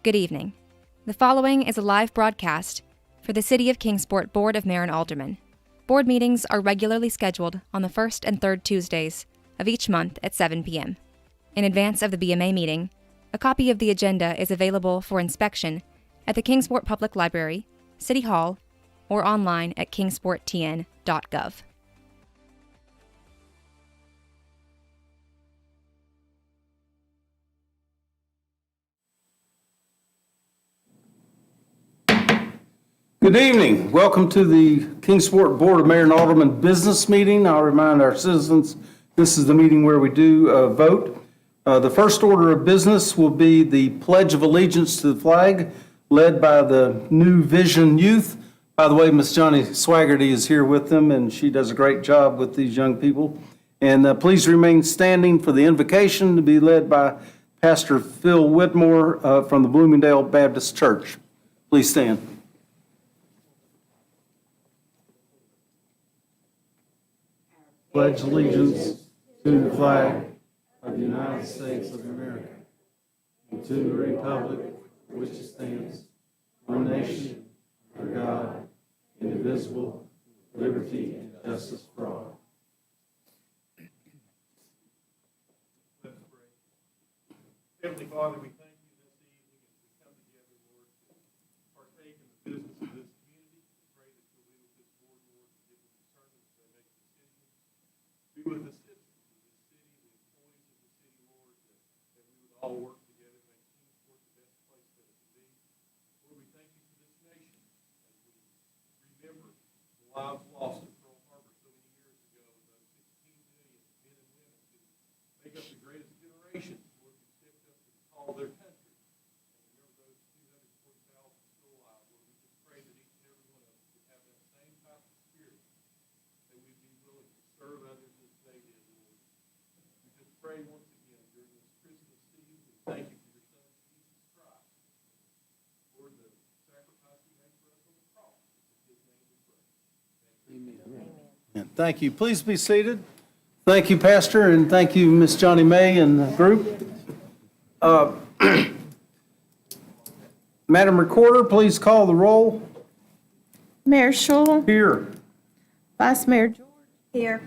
Good evening. The following is a live broadcast for the City of Kingsport Board of Mayor and Alderman. Board meetings are regularly scheduled on the first and third Tuesdays of each month at 7 p.m. In advance of the BMA meeting, a copy of the agenda is available for inspection at the Kingsport Public Library, City Hall, or online at kingsporttn.gov. Good evening. Welcome to the Kingsport Board of Mayor and Alderman business meeting. I'll remind our citizens, this is the meeting where we do vote. The first order of business will be the Pledge of Allegiance to the flag, led by the New Vision Youth. By the way, Miss Johnny Swaggerty is here with them, and she does a great job with these young people. And please remain standing for the invocation to be led by Pastor Phil Whitmore from the Bloomingdale Baptist Church. Please stand. Pledge allegiance to the flag of the United States of America and to the republic for which it stands, one nation, under God, indivisible, with liberty and justice for all. Let's pray. Heavenly Father, we thank you this evening as we come together, Lord, to partake in the business of this community. We pray that you'll be with this board, Lord, to give them discernment as they make decisions. Be with the citizens of this city, the employees of the city, Lord, that we would all work together to make Kingsport the best place that it can be. Lord, we thank you for this nation as we remember the lives lost at Pearl Harbor so many years ago, and those 16 million men and women who make up the greatest generation, Lord, who stepped up to call their country. And remember those 240,000 still alive, Lord. We just pray that each and every one of us would have that same type of spirit, that we'd be willing to serve others as they did, Lord. We just pray once again during this Christmas season, we thank you for your Son, Jesus Christ. Lord, the sacrifice he made for us on the cross. In his name we pray. Amen. Thank you. Please be seated. Thank you, Pastor, and thank you, Miss Johnny May and the group. Madam Recorder, please call the roll. Mayor Schul, Here. Vice Mayor George. Here.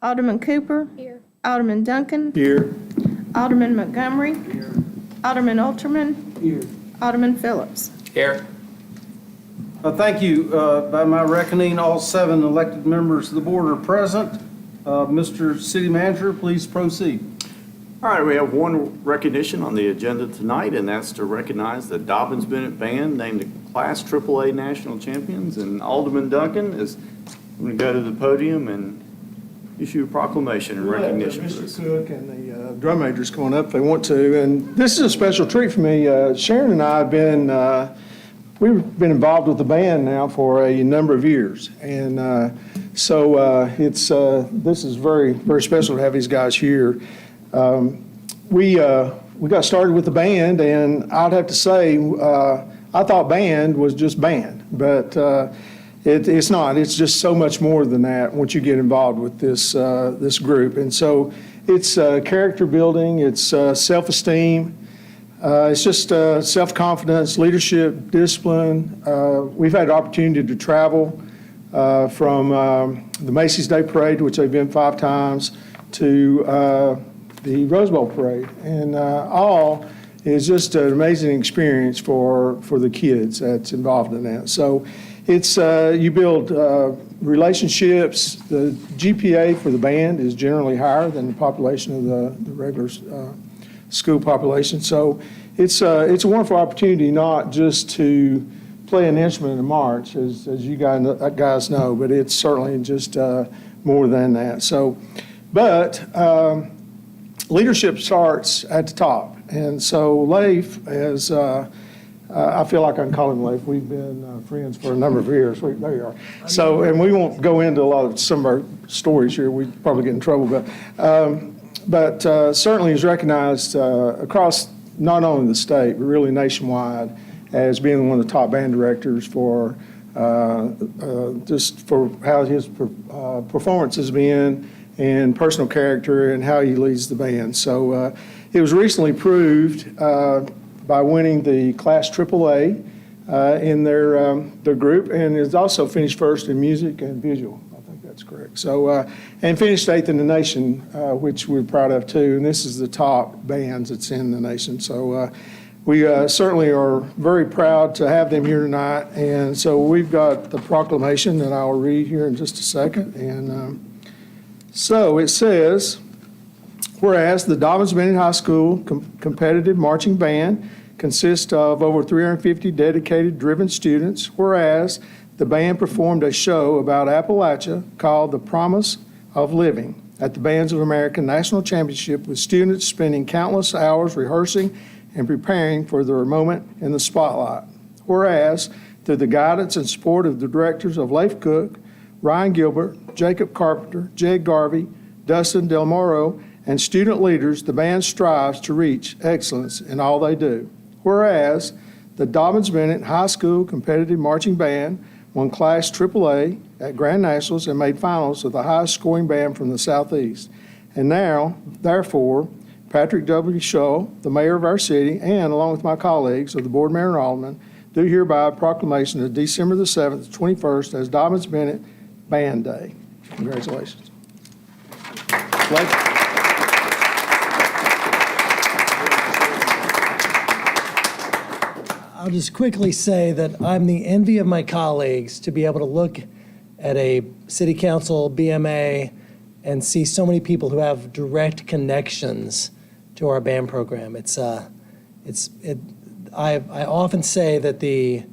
Alderman Cooper. Here. Alderman Duncan. Here. Alderman Montgomery. Here. Alderman Alterman. Here. Alderman Phillips. Here. Thank you. By my reckoning, all 7 elected members of the board are present. Mr. City Manager, please proceed. All right, we have one recognition on the agenda tonight, and that's to recognize the Dobbins-Bennett Band named the Class AAA National Champions, and Alderman Duncan is going to go to the podium and issue a proclamation in recognition for this. Mr. Cook and the drum majors come on up if they want to. And this is a special treat for me. Sharon and I have been, we've been involved with the band now for a number of years. And so this is very, very special to have these guys here. We got started with the band, and I'd have to say, I thought band was just band, but it's not. It's just so much more than that once you get involved with this group. And so it's character building, it's self-esteem, it's just self-confidence, leadership, discipline. We've had the opportunity to travel from the Macy's Day Parade, which they've been 5 times, to the Rose Bowl Parade. And all is just an amazing experience for the kids that's involved in that. So it's, you build relationships. The GPA for the band is generally higher than the population of the regular school population. So it's a wonderful opportunity not just to play an instrument in march, as you guys know, but it's certainly just more than that. So, but leadership starts at the top. And so Leif, as I feel like I can call him Leif. We've been friends for a number of years. There you are. So, and we won't go into a lot of some of our stories here. We'd probably get in trouble, but certainly is recognized across not only the state, but really nationwide as being one of the top band directors for just for how his performance has been and personal character and how he leads the band. So it was recently proved by winning the Class AAA in their group, and has also finished first in music and visual. I think that's correct. So, and finished 8th in the nation, which we're proud of too. And this is the top bands that's in the nation. So we certainly are very proud to have them here tonight. And so we've got the proclamation that I'll read here in just a second. And so it says, whereas the Dobbins-Bennett High School competitive marching band consists of over 350 dedicated, driven students, whereas the band performed a show about Appalachia called The Promise of Living at the Bands of America National Championship, with students spending countless hours rehearsing and preparing for their moment in the spotlight. Whereas, through the guidance and support of the directors of Leif Cook, Ryan Gilbert, Jacob Carpenter, Jed Garvey, Dustin Del Moro, and student leaders, the band strives to reach excellence in all they do. Whereas, the Dobbins-Bennett High School Competitive Marching Band won Class AAA at Grand Nationals and made finals of the highest scoring band from the Southeast. And now, therefore, Patrick W. Shaw, the mayor of our city, and along with my colleagues of the Board of Mayor and Alderman, do hereby a proclamation of December the 7th, 21st as Dobbins-Bennett Band Day. Congratulations. Blake? I'll just quickly say that I'm the envy of my colleagues to be able to look at a city council BMA and see so many people who have direct connections to our band program. I often say that the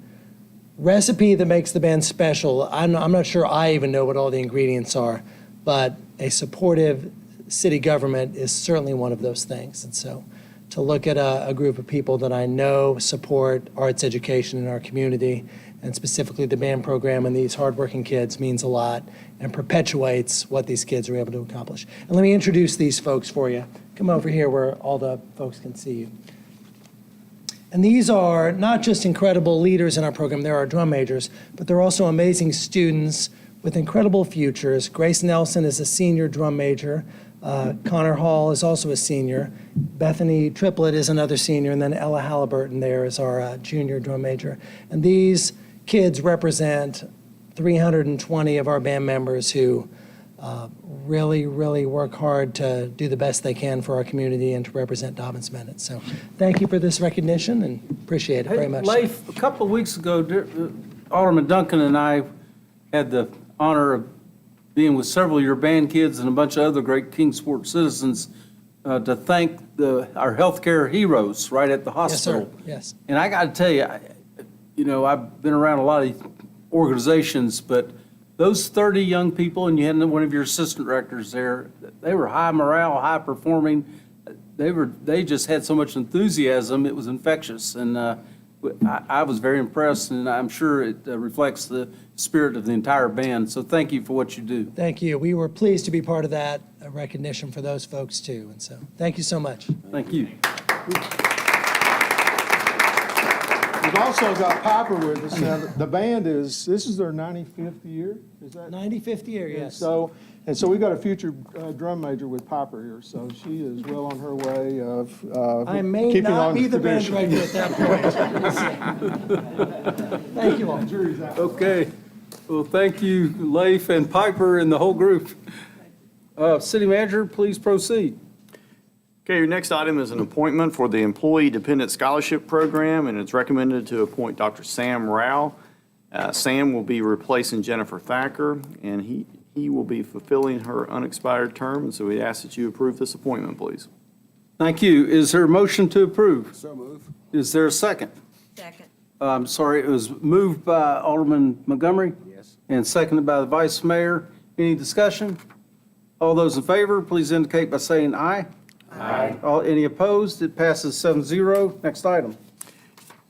recipe that makes the band special, I'm not sure I even know what all the ingredients are, but a supportive city government is certainly one of those things. And so to look at a group of people that I know support arts education in our community, and specifically the band program and these hardworking kids, means a lot and perpetuates what these kids are able to accomplish. And let me introduce these folks for you. Come over here where all the folks can see you. And these are not just incredible leaders in our program, they're our drum majors, but they're also amazing students with incredible futures. Grace Nelson is a senior drum major. Connor Hall is also a senior. Bethany Triplett is another senior, and then Ella Halliburton there is our junior drum major. And these kids represent 320 of our band members who really, really work hard to do the best they can for our community and to represent Dobbins-Bennett. So thank you for this recognition and appreciate it very much. Leif, a couple of weeks ago, Alderman Duncan and I had the honor of being with several of your band kids and a bunch of other great Kingsport citizens to thank our healthcare heroes right at the hospital. Yes, sir. Yes. And I got to tell you, I've been around a lot of organizations, but those 30 young people, and you had one of your assistant directors there, they were high morale, high performing. They just had so much enthusiasm, it was infectious. And I was very impressed, and I'm sure it reflects the spirit of the entire band. So thank you for what you do. Thank you. We were pleased to be part of that recognition for those folks too. And so thank you so much. Thank you. We've also got Piper with us. Now, the band this is their 95th year, is that? 95th year, yes. And so we've got a future drum major with Piper here, so she is well on her way of I may keeping not on be the band tradition. director at that point. Thank you all. Okay. Well, thank you, Leif and Piper and the whole group. City Manager, please proceed. Okay, your next item is an appointment for the Employee Dependent Scholarship Program, and it's recommended to appoint Dr. Sam Rao. Sam will be replacing Jennifer Thacker, and he will be fulfilling her unexpired term, and so we ask that you approve this appointment, please. Thank you. Is there a motion to approve? So moved. Is there a second? Second. I'm sorry, it was moved by Alderman Montgomery? Yes. And seconded by the Vice Mayor. Any discussion? All those in favor, please indicate by saying aye. Aye. Any opposed? It passes 7-0. Next item.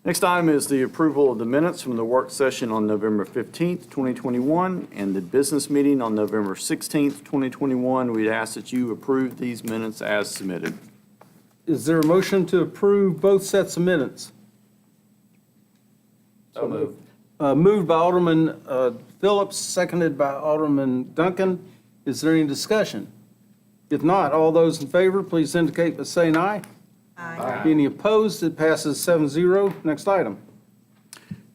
Next item is the approval of the minutes from the work session on November 15th, 2021, and the business meeting on November 16th, 2021. We'd ask that you approve these minutes as submitted. Is there a motion to approve both sets of minutes? So moved. Moved by Alderman Phillips, seconded by Alderman Duncan. Is there any discussion? If not, all those in favor, please indicate by saying aye. Any opposed? It passes 7-0. Next item.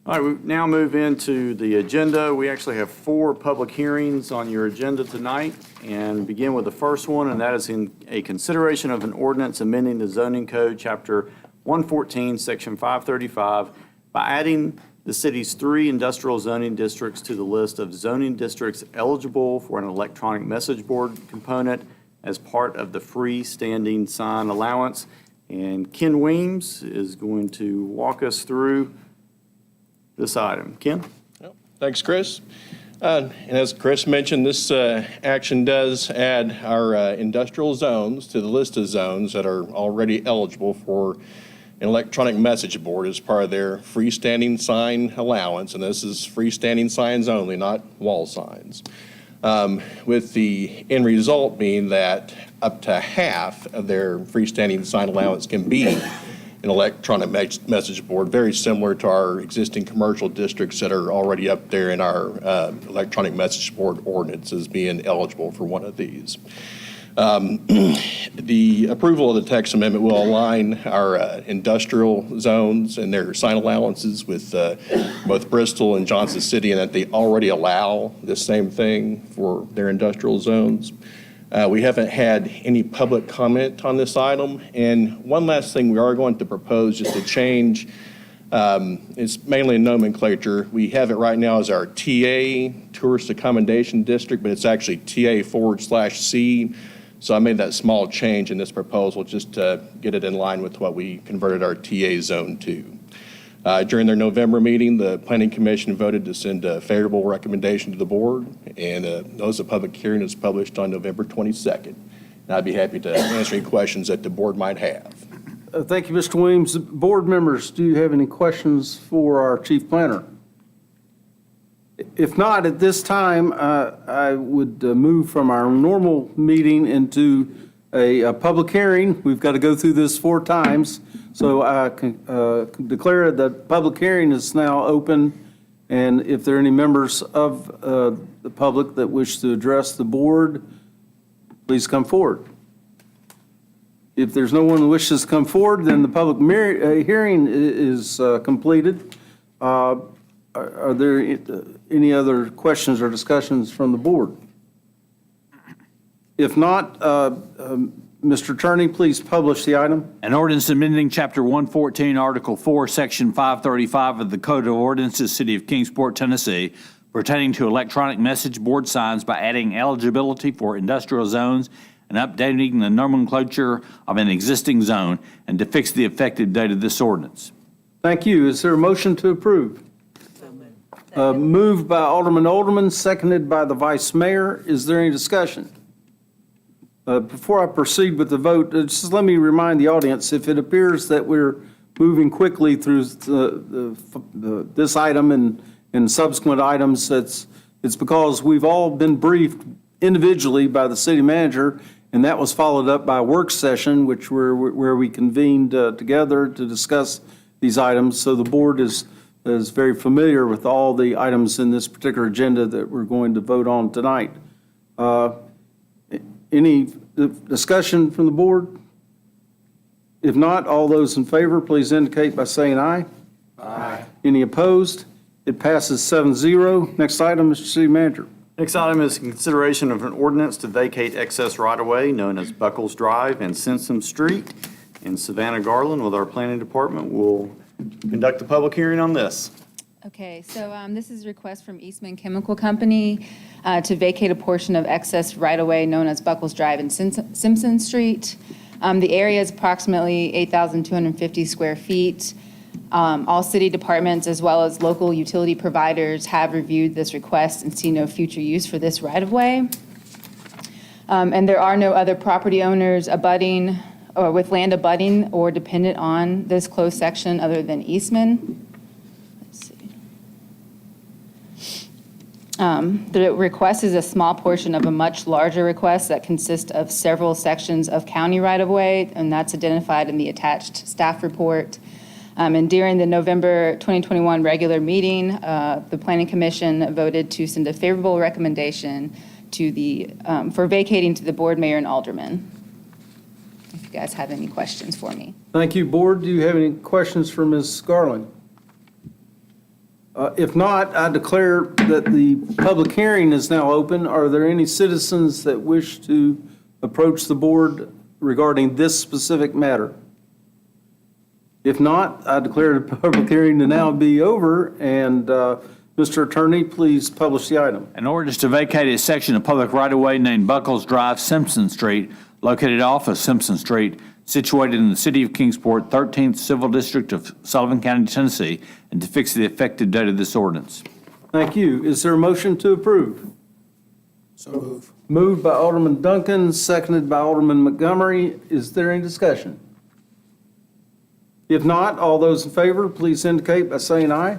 All right, we now move into the agenda. We actually have 4 public hearings on your agenda tonight, and begin with the first one, and that is in a consideration of an ordinance amending the zoning code, Chapter 114, Section 535, by adding the city's 3 industrial zoning districts to the list of zoning districts eligible for an electronic message board component as part of the freestanding sign allowance. And Ken Weems is going to walk us through this item. Ken? Thanks, Chris. And as Chris mentioned, this action does add our industrial zones to the list of zones that are already eligible for an electronic message board as part of their freestanding sign allowance. And this is freestanding signs only, not wall signs. With the end result being that up to half of their freestanding sign allowance can be an electronic message board, very similar to our existing commercial districts that are already up there in our electronic message board ordinances being eligible for one of these. The approval of the text amendment will align our industrial zones and their sign allowances with both Bristol and Johnson City, and that they already allow the same thing for their industrial zones. We haven't had any public comment on this item. And one last thing we are going to propose just to change, it's mainly a nomenclature. We have it right now as our TA, Tourist Accommodation District, but it's actually TA/C. So I made that small change in this proposal just to get it in line with what we converted our TA zone to. During their November meeting, the Planning Commission voted to send a favorable recommendation to the board, and notice of public hearing is published on November 22nd. And I'd be happy to answer any questions that the board might have. Thank you, Mr. Williams. Board members, do you have any questions for our chief planner? If not, at this time, I would move from our normal meeting into a public hearing. We've got to go through this 4 times. So I can declare the public hearing is now open. And if there are any members of the public that wish to address the board, please come forward. If there's no one who wishes to come forward, then the public hearing is completed. Are there any other questions or discussions from the board? If not, Mr. Attorney, please publish the item. An ordinance amending Chapter 114, Article 4, Section 535 of the Code of Ordinances, City of Kingsport, Tennessee, pertaining to electronic message board signs by adding eligibility for industrial zones and updating the nomenclature of an existing zone, and to fix the effective date of this ordinance. Thank you. Is there a motion to approve? Moved by Alderman, seconded by the Vice Mayor. Is there any discussion? Before I proceed with the vote, just let me remind the audience, if it appears that we're moving quickly through this item and subsequent items, it's because we've all been briefed individually by the city manager, and that was followed up by a work session, where we convened together to discuss these items. So the board is very familiar with all the items in this particular agenda that we're going to vote on tonight. Any discussion from the board? If not, all those in favor, please indicate by saying aye. Aye. Any opposed? It passes 7-0. Next item, Mr. City Manager. Next item is consideration of an ordinance to vacate excess right-of-way known as Buckles Drive and Simpson Street in Savannah. Garland with our planning department will conduct a public hearing on this. Okay, so this is a request from Eastman Chemical Company to vacate a portion of excess right-of-way known as Buckles Drive and Simpson Street. The area is approximately 8,250 square feet. All city departments as well as local utility providers have reviewed this request and see no future use for this right-of-way. And there are no other property owners abutting or with land abutting or dependent on this closed section other than Eastman. The request is a small portion of a much larger request that consists of several sections of county right-of-way, and that's identified in the attached staff report. And during the November 2021 regular meeting, the Planning Commission voted to send a favorable recommendation to for vacating to the board, mayor, and alderman. you guys have any questions for me. Thank you, Board. Do you have any questions for Ms. Garland? If not, I declare that the public hearing is now open. Are there any citizens that wish to approach the board regarding this specific matter? If not, I declare the public hearing to now be over, and Mr. Attorney, please publish the item. An ordinance to vacate a section of public right-of-way named Buckles Drive, Simpson Street, located off of Simpson Street, situated in the city of Kingsport, 13th Civil District of Sullivan County, Tennessee, and to fix the effective date of this ordinance. Thank you. Is there a motion to approve? So move. Moved by Alderman Duncan, seconded by Alderman Montgomery. Is there any discussion? If not, all those in favor, please indicate by saying aye.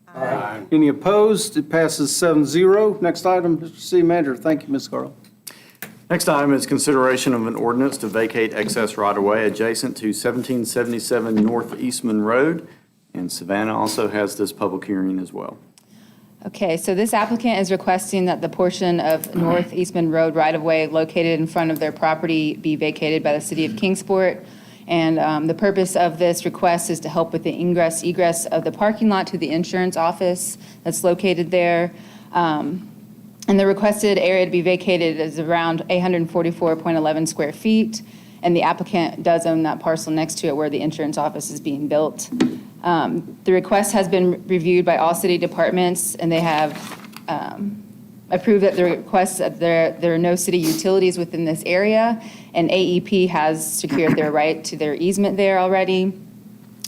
Aye. Any opposed? It passes 7-0. Next item, Mr. City Manager. Thank you, Ms. Garland. Next item is consideration of an ordinance to vacate excess right-of-way adjacent to 1777 North Eastman Road, and Savannah also has this public hearing as well. Okay, so this applicant is requesting that the portion of North Eastman Road right-of-way located in front of their property be vacated by the city of Kingsport. And the purpose of this request is to help with the ingress-egress of the parking lot to the insurance office that's located there. And the requested area to be vacated is around 844.11 square feet, and the applicant does own that parcel next to it where the insurance office is being built. The request has been reviewed by all city departments, and they have approved that the request, there are no city utilities within this area, and AEP has secured their right to their easement there already.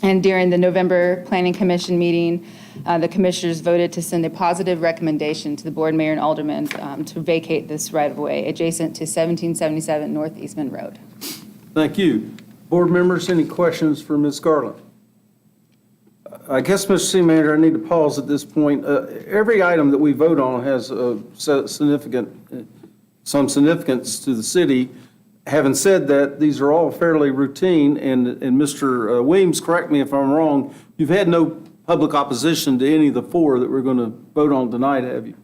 And during the November Planning Commission meeting, the commissioners voted to send a positive recommendation to the board, mayor, and aldermen to vacate this right-of-way adjacent to 1777 North Eastman Road. Thank you. Board members, any questions for Ms. Garland? I guess, Mr. City Manager, I need to pause at this point. Every item that we vote on has some significance to the city. Having said that, these are all fairly routine, and Mr. Williams, correct me if I'm wrong, you've had no public opposition to any of the four that we're going to vote on tonight, have you?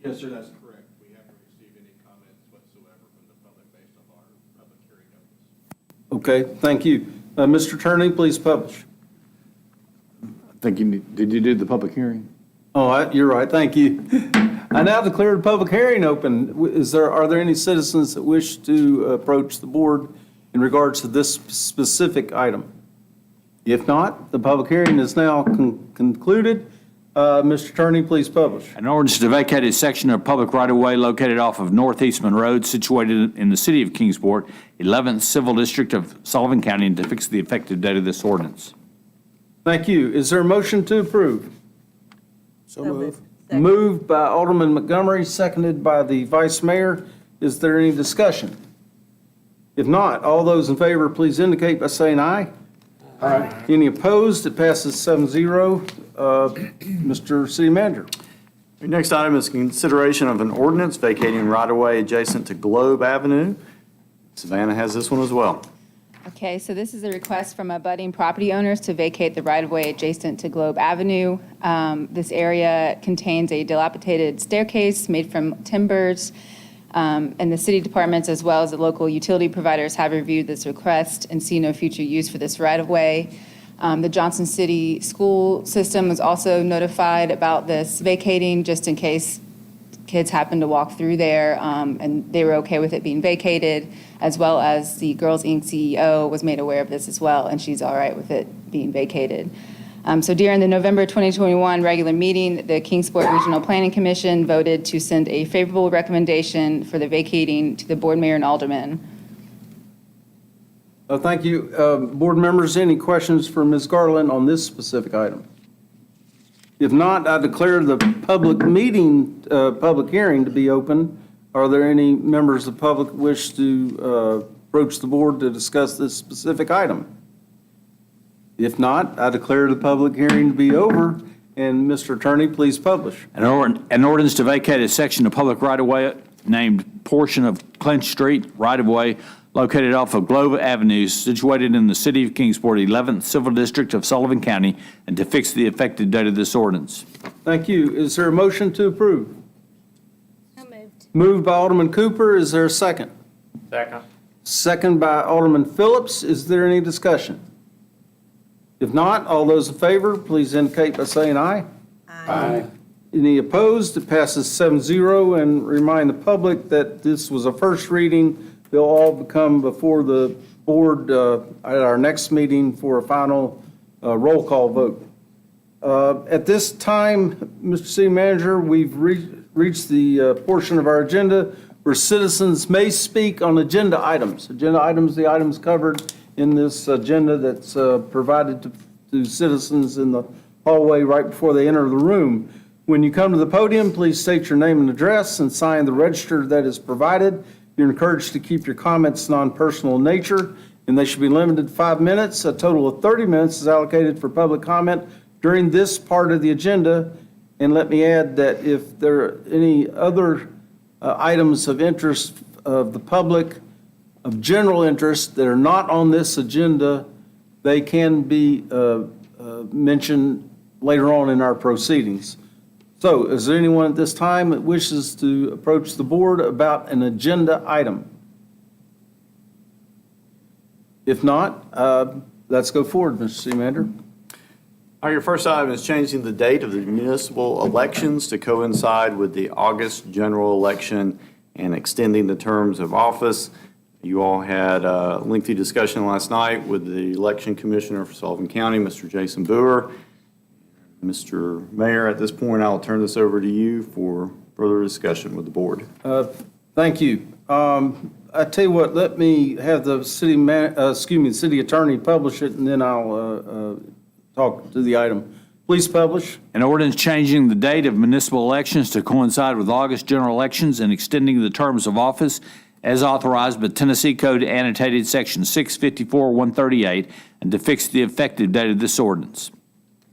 Yes, sir, that's correct. We haven't received any comments whatsoever from the public based on our public hearing notice. Okay, thank you. Mr. Attorney, please publish. Did you do the public hearing? Oh, you're right, thank you. I now declare the public hearing open. Are there any citizens that wish to approach the board in regards to this specific item? If not, the public hearing is now concluded. Mr. Attorney, please publish. An ordinance to vacate a section of public right-of-way located off of North Eastman Road, situated in the city of Kingsport, 11th Civil District of Sullivan County, and to fix the effective date of this ordinance. Thank you. Is there a motion to approve? So move. Moved by Alderman Montgomery, seconded by the Vice Mayor. Is there any discussion? If not, all those in favor, please indicate by saying aye. Aye. Any opposed? It passes 7-0. Mr. City Manager. Your next item is consideration of an ordinance vacating right-of-way adjacent to Globe Avenue. Savannah has this one as well. Okay, so this is a request from abutting property owners to vacate the right-of-way adjacent to Globe Avenue. This area contains a dilapidated staircase made from timbers, and the city departments as well as the local utility providers have reviewed this request and see no future use for this right-of-way. The Johnson City school system was also notified about this vacating just in case kids happened to walk through there, and they were okay with it being vacated, as well as the Girls Inc. CEO was made aware of this as well, and she's all right with it being vacated. So during the November 2021 regular meeting, the Kingsport Regional Planning Commission voted to send a favorable recommendation for the vacating to the board, mayor, and aldermen. Thank you. Board members, any questions for Ms. Garland on this specific item? If not, I declare the public hearing to be open. Are there any members of the public wish to approach the board to discuss this specific item? If not, I declare the public hearing to be over. And Mr. Attorney, please publish. An ordinance to vacate a section of public right-of-way named portion of Clinch Street right-of-way located off of Globe Avenue, situated in the city of Kingsport, 11th Civil District of Sullivan County, and to fix the effective date of this ordinance. Thank you. Is there a motion to approve? So moved. Moved by Alderman Cooper. Is there a second? Second. second by Alderman Phillips. Is there any discussion? If not, all those in favor, please indicate by saying aye. Aye. Any opposed? It passes 7-0, and remind the public that this was a first reading. They'll all come before the board at our next meeting for a final roll call vote. At this time, Mr. City Manager, we've reached the portion of our agenda where citizens may speak on agenda items. Agenda items, the items covered in this agenda that's provided to citizens in the hallway right before they enter the room. When you come to the podium, please state your name and address and sign the register that is provided. You're encouraged to keep your comments non-personal in nature, and they should be limited to 5 minutes. A total of 30 minutes is allocated for public comment during this part of the agenda. And let me add that if there are any other items of interest of the public, of general interest that are not on this agenda, they can be mentioned later on in our proceedings. So is there anyone at this time that wishes to approach the board about an agenda item? If not, let's go forward, Mr. City Manager. Your first item is changing the date of the municipal elections to coincide with the August general election and extending the terms of office. You all had a lengthy discussion last night with the election commissioner for Sullivan County, Mr. Jason Boer. Mr. Mayor, at this point, I'll turn this over to you for further discussion with the board. Thank you. I tell you what, let me have the city attorney publish it, and then I'll talk to the item. Please publish. An ordinance changing the date of municipal elections to coincide with August general elections and extending the terms of office as authorized by Tennessee Code annotated section 654-138 and to fix the effective date of this ordinance.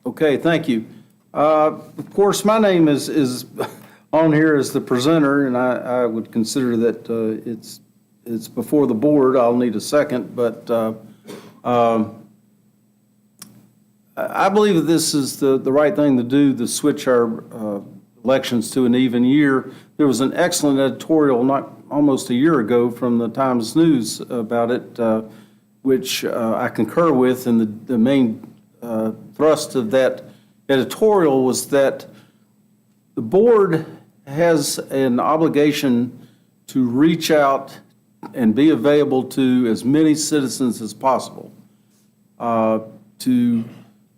Okay, thank you. Of course, my name is on here as the presenter, and I would consider that it's before the board. I'll need a second, but I believe that this is the right thing to do, to switch our elections to an even year. There was an excellent editorial not almost a year ago from the Times News about it, which I concur with, and the main thrust of that editorial was that the board has an obligation to reach out and be available to as many citizens as possible, to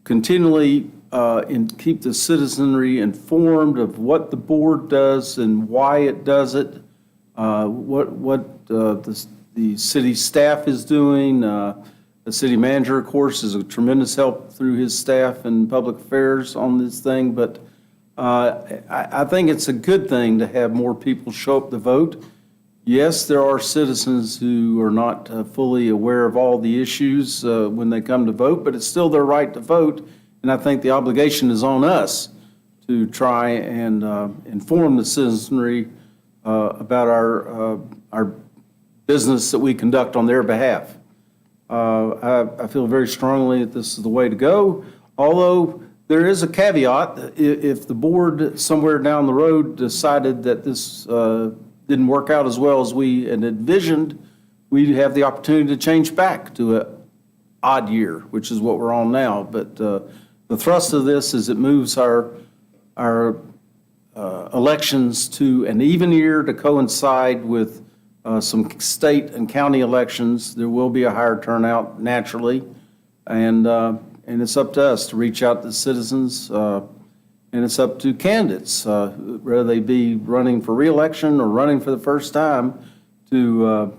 continually keep the citizenry informed of what the board does and why it does it, what the city staff is doing. The city manager, of course, is a tremendous help through his staff and public affairs on this thing, but I think it's a good thing to have more people show up to vote. Yes, there are citizens who are not fully aware of all the issues when they come to vote, but it's still their right to vote, and I think the obligation is on us to try and inform the citizenry about our business that we conduct on their behalf. I feel very strongly that this is the way to go, although there is a caveat. If the board somewhere down the road decided that this didn't work out as well as we had envisioned, we'd have the opportunity to change back to an odd year, which is what we're on now. But the thrust of this is it moves our elections to an even year to coincide with some state and county elections. There will be a higher turnout naturally, and it's up to us to reach out to citizens, and it's up to candidates, whether they be running for re-election or running for the first time, to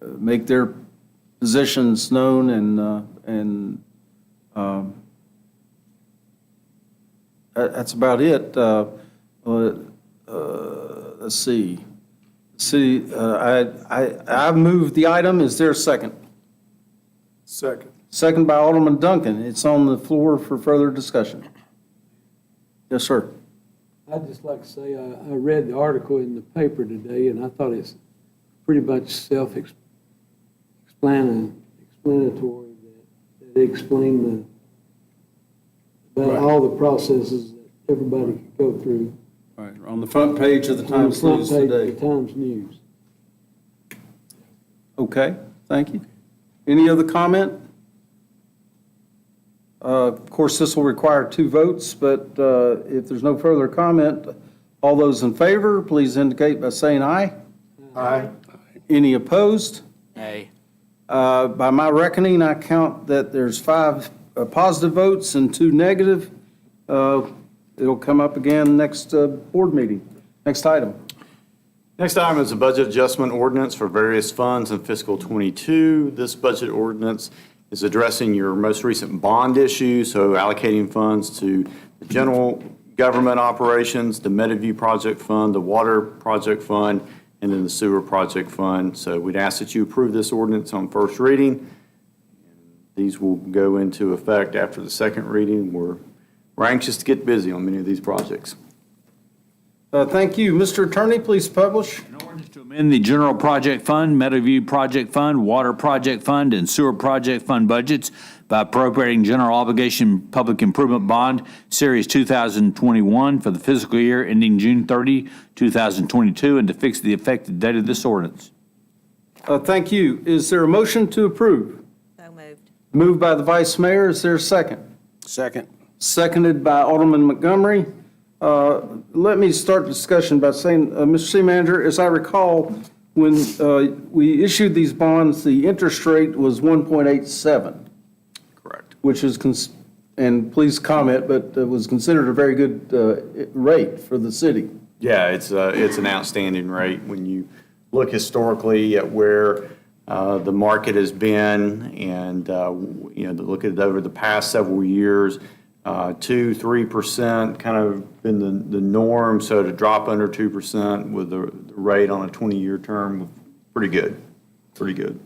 make their positions known, and that's about it. Let's see. I've moved the item. Is there a second? Second. Second by Alderman Duncan. It's on the floor for further discussion. Yes, sir. I'd just like to say, I read the article in the paper today, and I thought it's pretty much self-explanatory, that they explain about all the processes that everybody could go through. All right, on the front page of the Times News On the front page today. of the Times News. Okay, thank you. Any other comment? Of course, this will require 2 votes, but if there's no further comment, all those in favor, please indicate by saying aye. Aye. Any opposed? Nay. By my reckoning, I count that there's 5 positive votes and 2 negative. It'll come up again next board meeting. Next item. Next item is a budget adjustment ordinance for various funds in fiscal '22. This budget ordinance is addressing your most recent bond issue, so allocating funds to the general government operations, the Meadowview Project Fund, the Water Project Fund, and then the Sewer Project Fund. So we'd ask that you approve this ordinance on first reading. These will go into effect after the second reading. We're anxious to get busy on many of these projects. Thank you. Mr. Attorney, please publish. An ordinance to amend the General Project Fund, Meadowview Project Fund, Water Project Fund, and Sewer Project Fund budgets by appropriating general obligation public improvement bond, Series 2021, for the fiscal year ending June 30, 2022, and to fix the effective date of this ordinance. Thank you. Is there a motion to approve? So moved. Moved by the Vice Mayor. Is there a second? Second. Seconded by Alderman Montgomery. Let me start the discussion by saying, Mr. City Manager, as I recall, when we issued these bonds, the interest rate was 1.87. Correct. Which is, and please comment, but it was considered a very good rate for the city. Yeah, it's an outstanding rate when you look historically at where the market has been and, to look at it over the past several years. 2-3% kind of been the norm, so to drop under 2% with the rate on a 20-year term, pretty good, pretty good.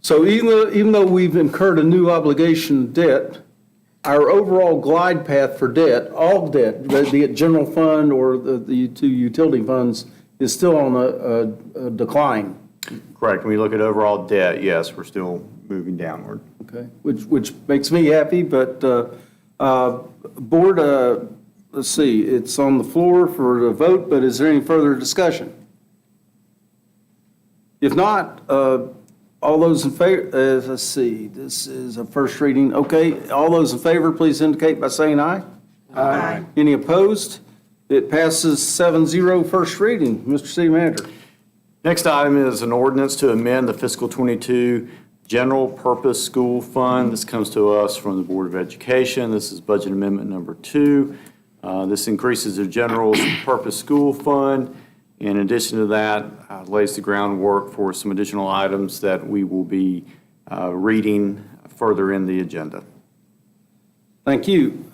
So even though we've incurred a new obligation debt, our overall glide path for debt, all debt, be it general fund or the 2 utility funds, is still on a decline. Correct. When you look at overall debt, yes, we're still moving downward. Okay, which makes me happy, but board, let's see, it's on the floor for the vote, but is there any further discussion? If not, all those in favor, let's see, this is a first reading. Okay, all those in favor, please indicate by saying aye. Aye. Any opposed? It passes 7-0 first reading. Mr. City Manager. Next item is an ordinance to amend the fiscal '22 General Purpose School Fund. This comes to us from the Board of Education. This is budget amendment number 2. This increases the General Purpose School Fund. In addition to that, lays the groundwork for some additional items that we will be reading further in the agenda. Thank you.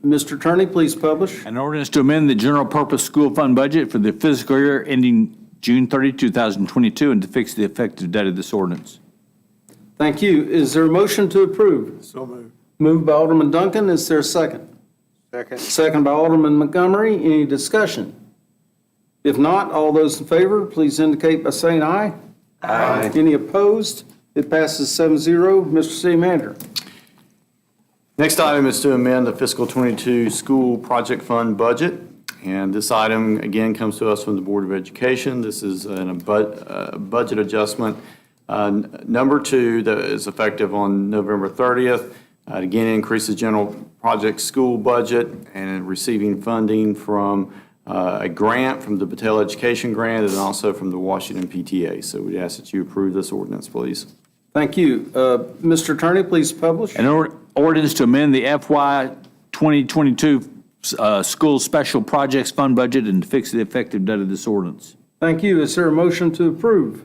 Mr. Attorney, please publish. An ordinance to amend the General Purpose School Fund budget for the fiscal year ending June 30, 2022, and to fix the effective date of this ordinance. Thank you. Is there a motion to approve? So moved. Moved by Alderman Duncan. Is there a second? Second. Second by Alderman Montgomery. Any discussion? If not, all those in favor, please indicate by saying aye. Aye. Any opposed? It passes 7-0. Mr. City Manager. Next item is to amend the fiscal '22 School Project Fund budget. And this item, again, comes to us from the Board of Education. This is a budget adjustment number 2 that is effective on November 30th. Again, increases general project school budget and receiving funding from a grant from the Battelle Education Grant and also from the Washington PTA. So we ask that you approve this ordinance, please. Thank you. Mr. Attorney, please publish. An ordinance to amend the FY 2022 School Special Projects Fund budget and to fix the effective date of this ordinance. Thank you. Is there a motion to approve?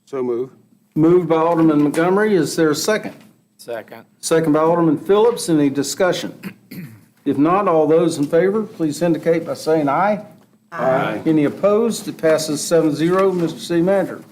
So moved. Moved by Alderman Montgomery. Is there a second? Second. Second by Alderman Phillips. Any discussion? If not, all those in favor, please indicate by saying aye. Aye. Any opposed? It passes 7-0. Mr. City Manager.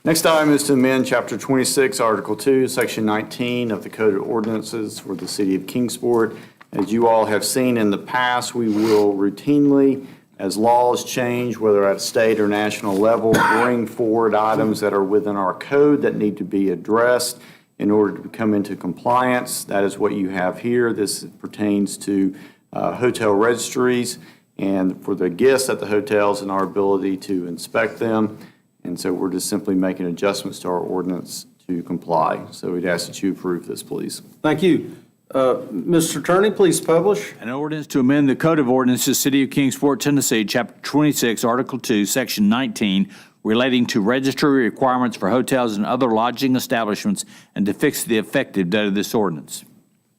Next item is to amend Chapter 26, Article 2, Section 19 of the Code of Ordinances for the City of Kingsport. As you all have seen in the past, we will routinely, as laws change, whether at a state or national level, bring forward items that are within our code that need to be addressed in order to come into compliance. That is what you have here. This pertains to hotel registries and for the guests at the hotels and our ability to inspect them. And so we're just simply making adjustments to our ordinance to comply. So we'd ask that you approve this, please. Thank you. Mr. Attorney, please publish. An ordinance to amend the Code of Ordinances, City of Kingsport, Tennessee, Chapter 26, Article 2, Section 19, relating to registry requirements for hotels and other lodging establishments, and to fix the effective date of this ordinance.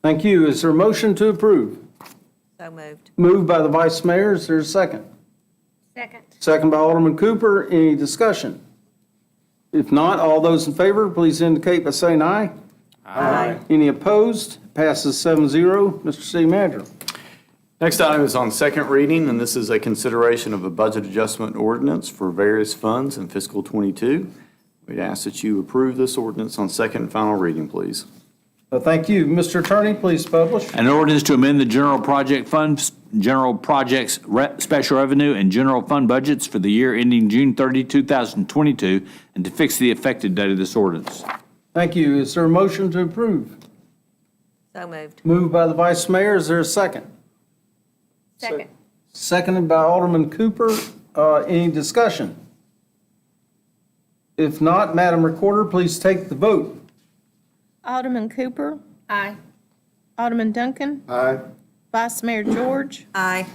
Thank you. Is there a motion to approve? So moved. Moved by the Vice Mayor. Is there a second? Second. Second by Alderman Cooper. Any discussion? If not, all those in favor, please indicate by saying aye. Aye. Any opposed? Passes 7-0. Mr. City Manager. Next item is on second reading, and this is a consideration of a budget adjustment ordinance for various funds in fiscal '22. We'd ask that you approve this ordinance on second and final reading, please. Thank you. Mr. Attorney, please publish. An ordinance to amend the general project funds, general projects special revenue, and general fund budgets for the year ending June 30, 2022, and to fix the effective date of this ordinance. Thank you. Is there a motion to approve? So moved. Moved by the Vice Mayor. Is there a second? Second. Seconded by Alderman Cooper. Any discussion? If not, Madam Recorder, please take the vote. Alderman Cooper, Aye. Alderman Duncan, Aye. Vice Mayor George, Aye.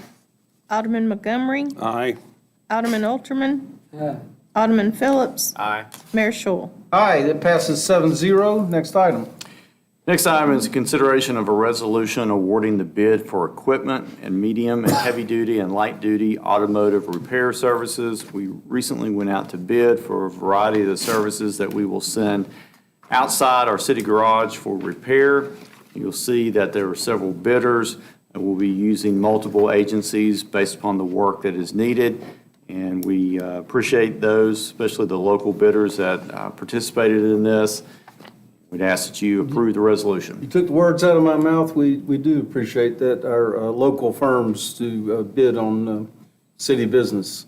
Alderman Montgomery, Aye. Alderman Alterman, Alderman Phillips, Aye. Mayor Schul. Aye, that passes 7-0. Next item. Next item is a consideration of a resolution awarding the bid for equipment and medium and heavy-duty and light-duty automotive repair services. We recently went out to bid for a variety of the services that we will send outside our city garage for repair. You'll see that there are several bidders, and we'll be using multiple agencies based upon the work that is needed. And we appreciate those, especially the local bidders that participated in this. We'd ask that you approve the resolution. You took the words out of my mouth. We do appreciate that, our local firms to bid on city business.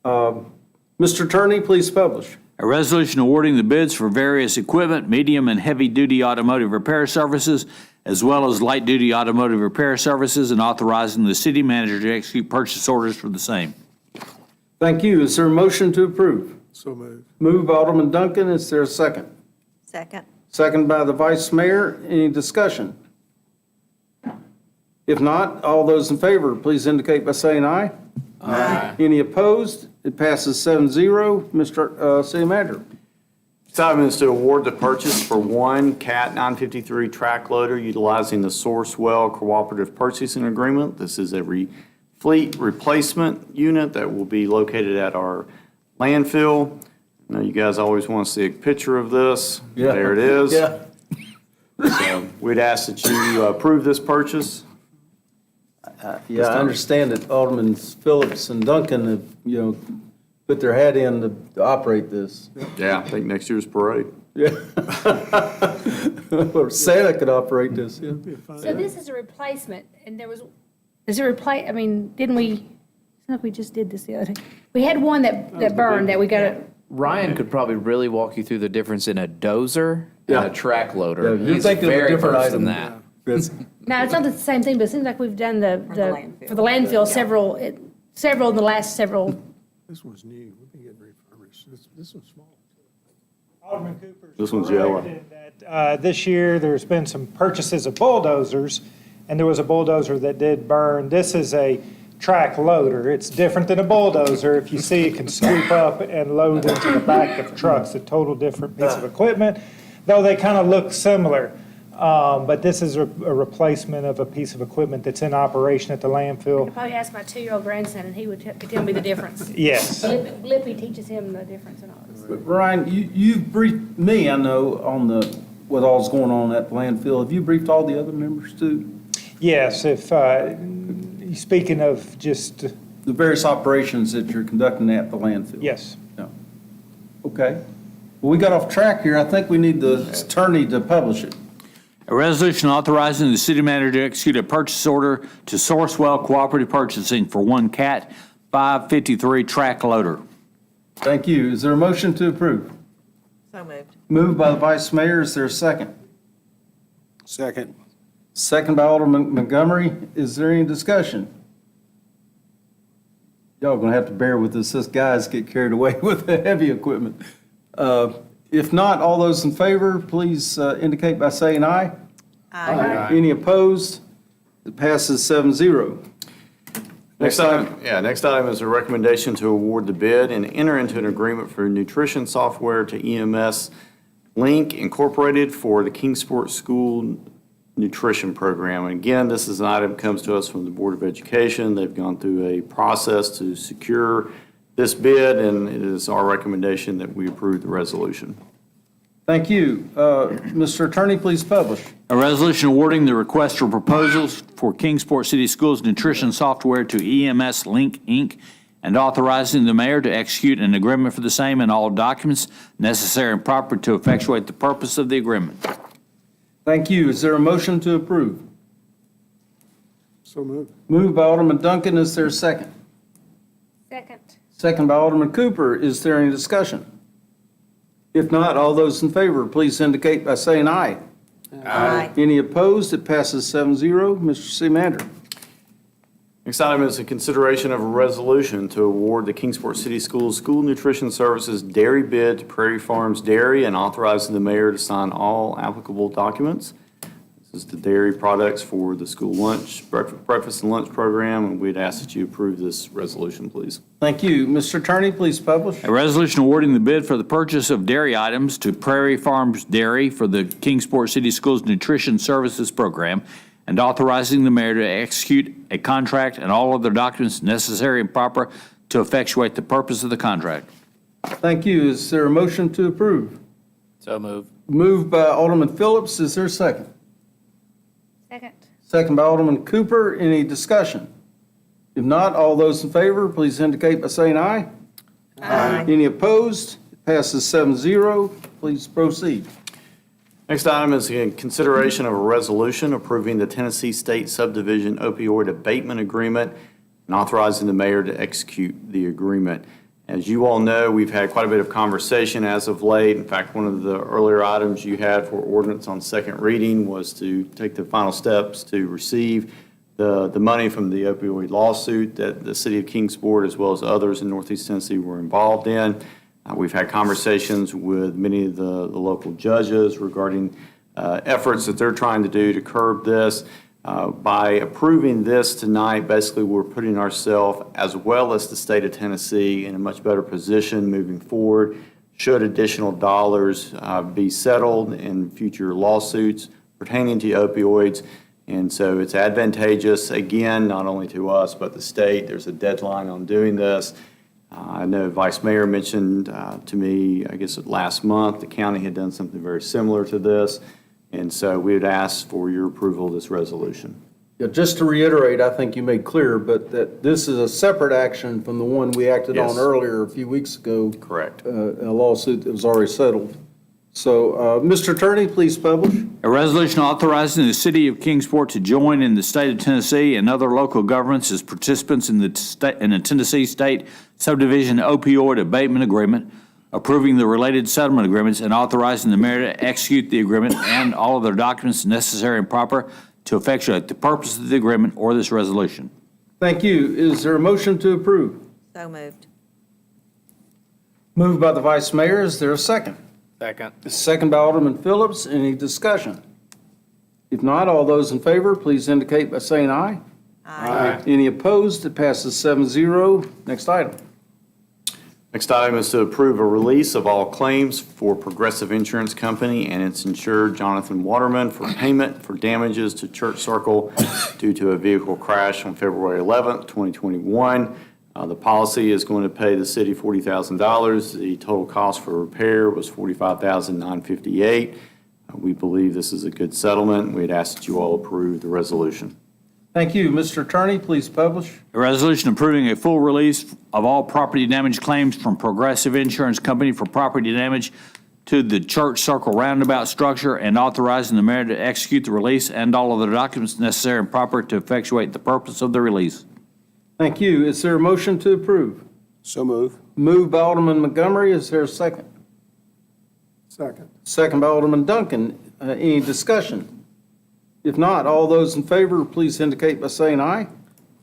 Mr. Attorney, please publish. A resolution awarding the bids for various equipment, medium and heavy-duty automotive repair services, as well as light-duty automotive repair services, and authorizing the city manager to execute purchase orders for the same. Thank you. Is there a motion to approve? So moved. Moved by Alderman Duncan. Is there a second? Second. Second by the Vice Mayor. Any discussion? If not, all those in favor, please indicate by saying aye. Aye. Any opposed? It passes 7-0. Mr. City Manager. This item is to award the purchase for one CAT 953 track loader utilizing the Sourcewell Cooperative Purchasing Agreement. This is a fleet replacement unit that will be located at our landfill. I know you guys always want to see a picture of this. Yeah. There it is. Yeah. So we'd ask that you approve this purchase. Yeah, I understand that Alderman Phillips and Duncan have, put their hat in to operate this. Yeah, I think next year's parade. Yeah. Or Santa could operate this, yeah. So this is a replacement, and is it I mean, didn't we, it's not like we just did this the other day. We had one that burned that we got to, Ryan could probably really walk you through the difference in a dozer Yeah. and a track loader. Yeah, you're He's thinking of a very different versed item. in that. Yes. no, it's not the same thing, but it seems like we've done for the landfill, several in the last several. This one's new. We've been getting refurbished. This one's small. Alderman Cooper's This one's correct yellow. in that, this year, there's been some purchases of bulldozers, and there was a bulldozer that did burn. This is a track loader. It's different than a bulldozer. If you see, it can scoop up and load into the back of trucks, a total different piece of equipment, though they kind of look similar. But this is a replacement of a piece of equipment that's in operation at the landfill. I'd probably ask my 2-year-old grandson, and he could tell me the difference. Yes. Blippi teaches him the difference in all this. But Ryan, you've briefed me, I know, on what all's going on at the landfill. Have you briefed all the other members too? Yes, if, speaking of just, The various operations that you're conducting at the landfill? yes. No. Okay. Well, we got off track here. I think we need the attorney to publish it. A resolution authorizing the city manager to execute a purchase order to Sourcewell Cooperative Purchasing for one CAT 553 track loader. Thank you. Is there a motion to approve? So moved. Moved by the Vice Mayor. Is there a second? Second. Second by Alderman Montgomery. Is there any discussion? y'all gonna have to bear with us. Us guys get carried away with the heavy equipment. If not, all those in favor, please indicate by saying aye. Aye. Any opposed? It passes 7-0. Next item is a recommendation to award the bid and enter into an agreement for nutrition software to EMS Link Incorporated for the Kingsport School Nutrition Program. And again, this is an item that comes to us from the Board of Education. They've gone through a process to secure this bid, and it is our recommendation that we approve the resolution. Thank you. Mr. Attorney, please publish. A resolution awarding the request for proposals for Kingsport City Schools nutrition software to EMS Link, Inc., and authorizing the mayor to execute an agreement for the same and all documents necessary and proper to effectuate the purpose of the agreement. Thank you. Is there a motion to approve? So moved. Moved by Alderman Duncan. Is there a second? Second. Second by Alderman Cooper. Is there any discussion? If not, all those in favor, please indicate by saying aye. Aye. Any opposed? It passes 7-0. Mr. Seamander. Next item is a consideration of a resolution to award the Kingsport City Schools School Nutrition Services dairy bid to Prairie Farms Dairy and authorizing the mayor to sign all applicable documents. This is the dairy products for the school lunch, breakfast and lunch program, and we'd ask that you approve this resolution, please. Thank you. Mr. Attorney, please publish. A resolution awarding the bid for the purchase of dairy items to Prairie Farms Dairy for the Kingsport City Schools Nutrition Services Program and authorizing the mayor to execute a contract and all other documents necessary and proper to effectuate the purpose of the contract. Thank you. Is there a motion to approve? So moved. Moved by Alderman Phillips. Is there a second? Second. Second by Alderman Cooper. Any discussion? If not, all those in favor, please indicate by saying aye. Aye. Any opposed? It passes 7-0. Please proceed. Next item is a consideration of a resolution approving the Tennessee State Subdivision Opioid Abatement Agreement and authorizing the mayor to execute the agreement. As you all know, we've had quite a bit of conversation as of late. In fact, one of the earlier items you had for ordinance on second reading was to take the final steps to receive the money from the opioid lawsuit that the city of Kingsport, as well as others in Northeast Tennessee, were involved in. We've had conversations with many of the local judges regarding efforts that they're trying to do to curb this. By approving this tonight, basically we're putting ourselves, as well as the state of Tennessee, in a much better position moving forward should additional dollars be settled in future lawsuits pertaining to opioids. And so it's advantageous, again, not only to us, but the state. There's a deadline on doing this. I know Vice Mayor mentioned to me, I guess last month, the county had done something very similar to this. And so we would ask for your approval of this resolution. Yeah, just to reiterate, I think you made clear, but that this is a separate action from the one we acted on Yes. earlier a few weeks ago. Correct. A lawsuit that was already settled. So, Mr. Attorney, please publish. A resolution authorizing the city of Kingsport to join in the state of Tennessee and other local governments as participants in the Tennessee State Subdivision Opioid Abatement Agreement, approving the related settlement agreements, and authorizing the mayor to execute the agreement and all other documents necessary and proper to effectuate the purpose of the agreement or this resolution. Thank you. Is there a motion to approve? So moved. Moved by the Vice Mayor. Is there a second? Second. Second by Alderman Phillips. Any discussion? If not, all those in favor, please indicate by saying aye. Aye. Any opposed? It passes 7-0. Next item. Next item is to approve a release of all claims for Progressive Insurance Company and its insured Jonathan Waterman for payment for damages to Church Circle due to a vehicle crash on February 11th, 2021. The policy is going to pay the city $40,000. The total cost for repair was $45,958. We believe this is a good settlement. We'd ask that you all approve the resolution. Thank you. Mr. Attorney, please publish. A resolution approving a full release of all property damage claims from Progressive Insurance Company for property damage to the Church Circle roundabout structure and authorizing the mayor to execute the release and all other documents necessary and proper to effectuate the purpose of the release. Thank you. Is there a motion to approve? So moved. Moved by Alderman Montgomery. Is there a second? Second. Second by Alderman Duncan. Any discussion? If not, all those in favor, please indicate by saying aye.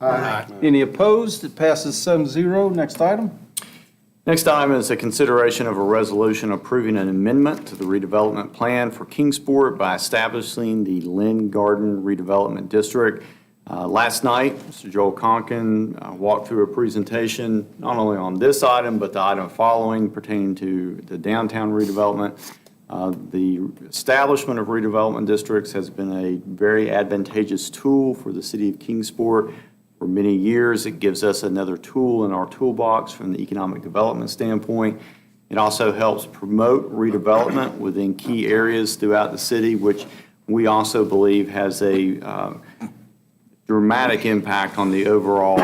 Aye. Any opposed? It passes 7-0. Next item. Next item is a consideration of a resolution approving an amendment to the redevelopment plan for Kingsport by establishing the Lynn Garden Redevelopment District. Last night, Mr. Joel Conkin walked through a presentation not only on this item, but the item following pertaining to the downtown redevelopment. The establishment of redevelopment districts has been a very advantageous tool for the city of Kingsport. For many years, it gives us another tool in our toolbox from the economic development standpoint. It also helps promote redevelopment within key areas throughout the city, which we also believe has a dramatic impact on the overall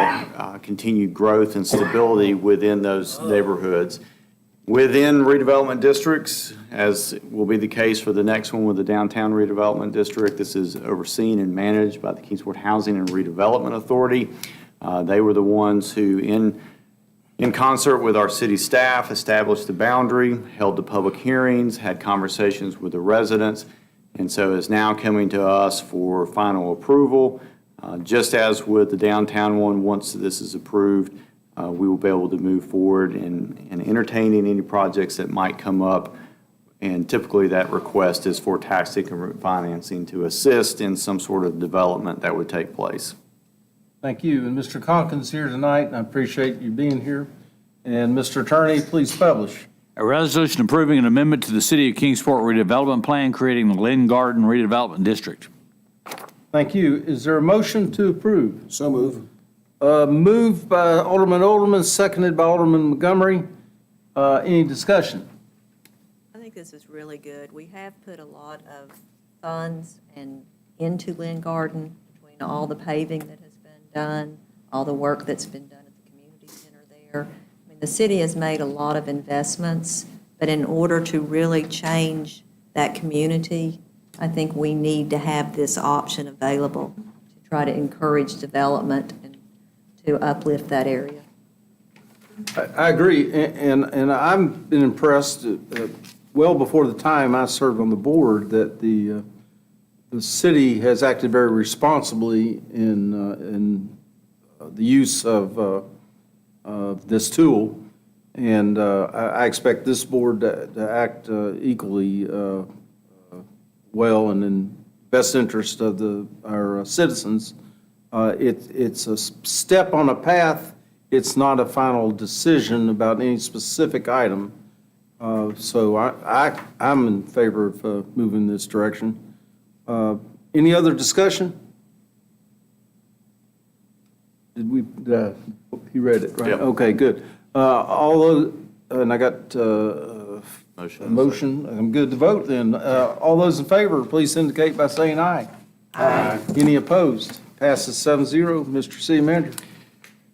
continued growth and stability within those neighborhoods. Within redevelopment districts, as will be the case for the next one with the downtown redevelopment district, this is overseen and managed by the Kingsport Housing and Redevelopment Authority. They were the ones who, in concert with our city staff, established the boundary, held the public hearings, had conversations with the residents, and so is now coming to us for final approval. Just as with the downtown one, once this is approved, we will be able to move forward in entertaining any projects that might come up. And typically that request is for tax increment financing to assist in some sort of development that would take place. Thank you. And Mr. Conkin's here tonight, and I appreciate you being here. And Mr. Attorney, please publish. A resolution approving an amendment to the City of Kingsport redevelopment plan, creating the Lynn Garden Redevelopment District. Thank you. Is there a motion to approve? So move. Moved by Alderman, seconded by Alderman Montgomery. Any discussion? I think this is really good. We have put a lot of funds into Lynn Garden between all the paving that has been done, all the work that's been done at the community center there. I mean, the city has made a lot of investments, but in order to really change that community, I think we need to have this option available to try to encourage development and to uplift that area. I agree, and I've been impressed, well before the time I served on the board, that the city has acted very responsibly in the use of this tool, and I expect this board to act equally well and in best interest of our citizens. It's a step on a path. It's not a final decision about any specific item. So I'm in favor of moving this direction. Any other discussion? He read it, right? Yep. Okay, good. All those, and I got motion. I'm good to vote then. All those in favor, please indicate by saying aye. Aye. Any opposed? Passes 7-0. Mr. City Manager.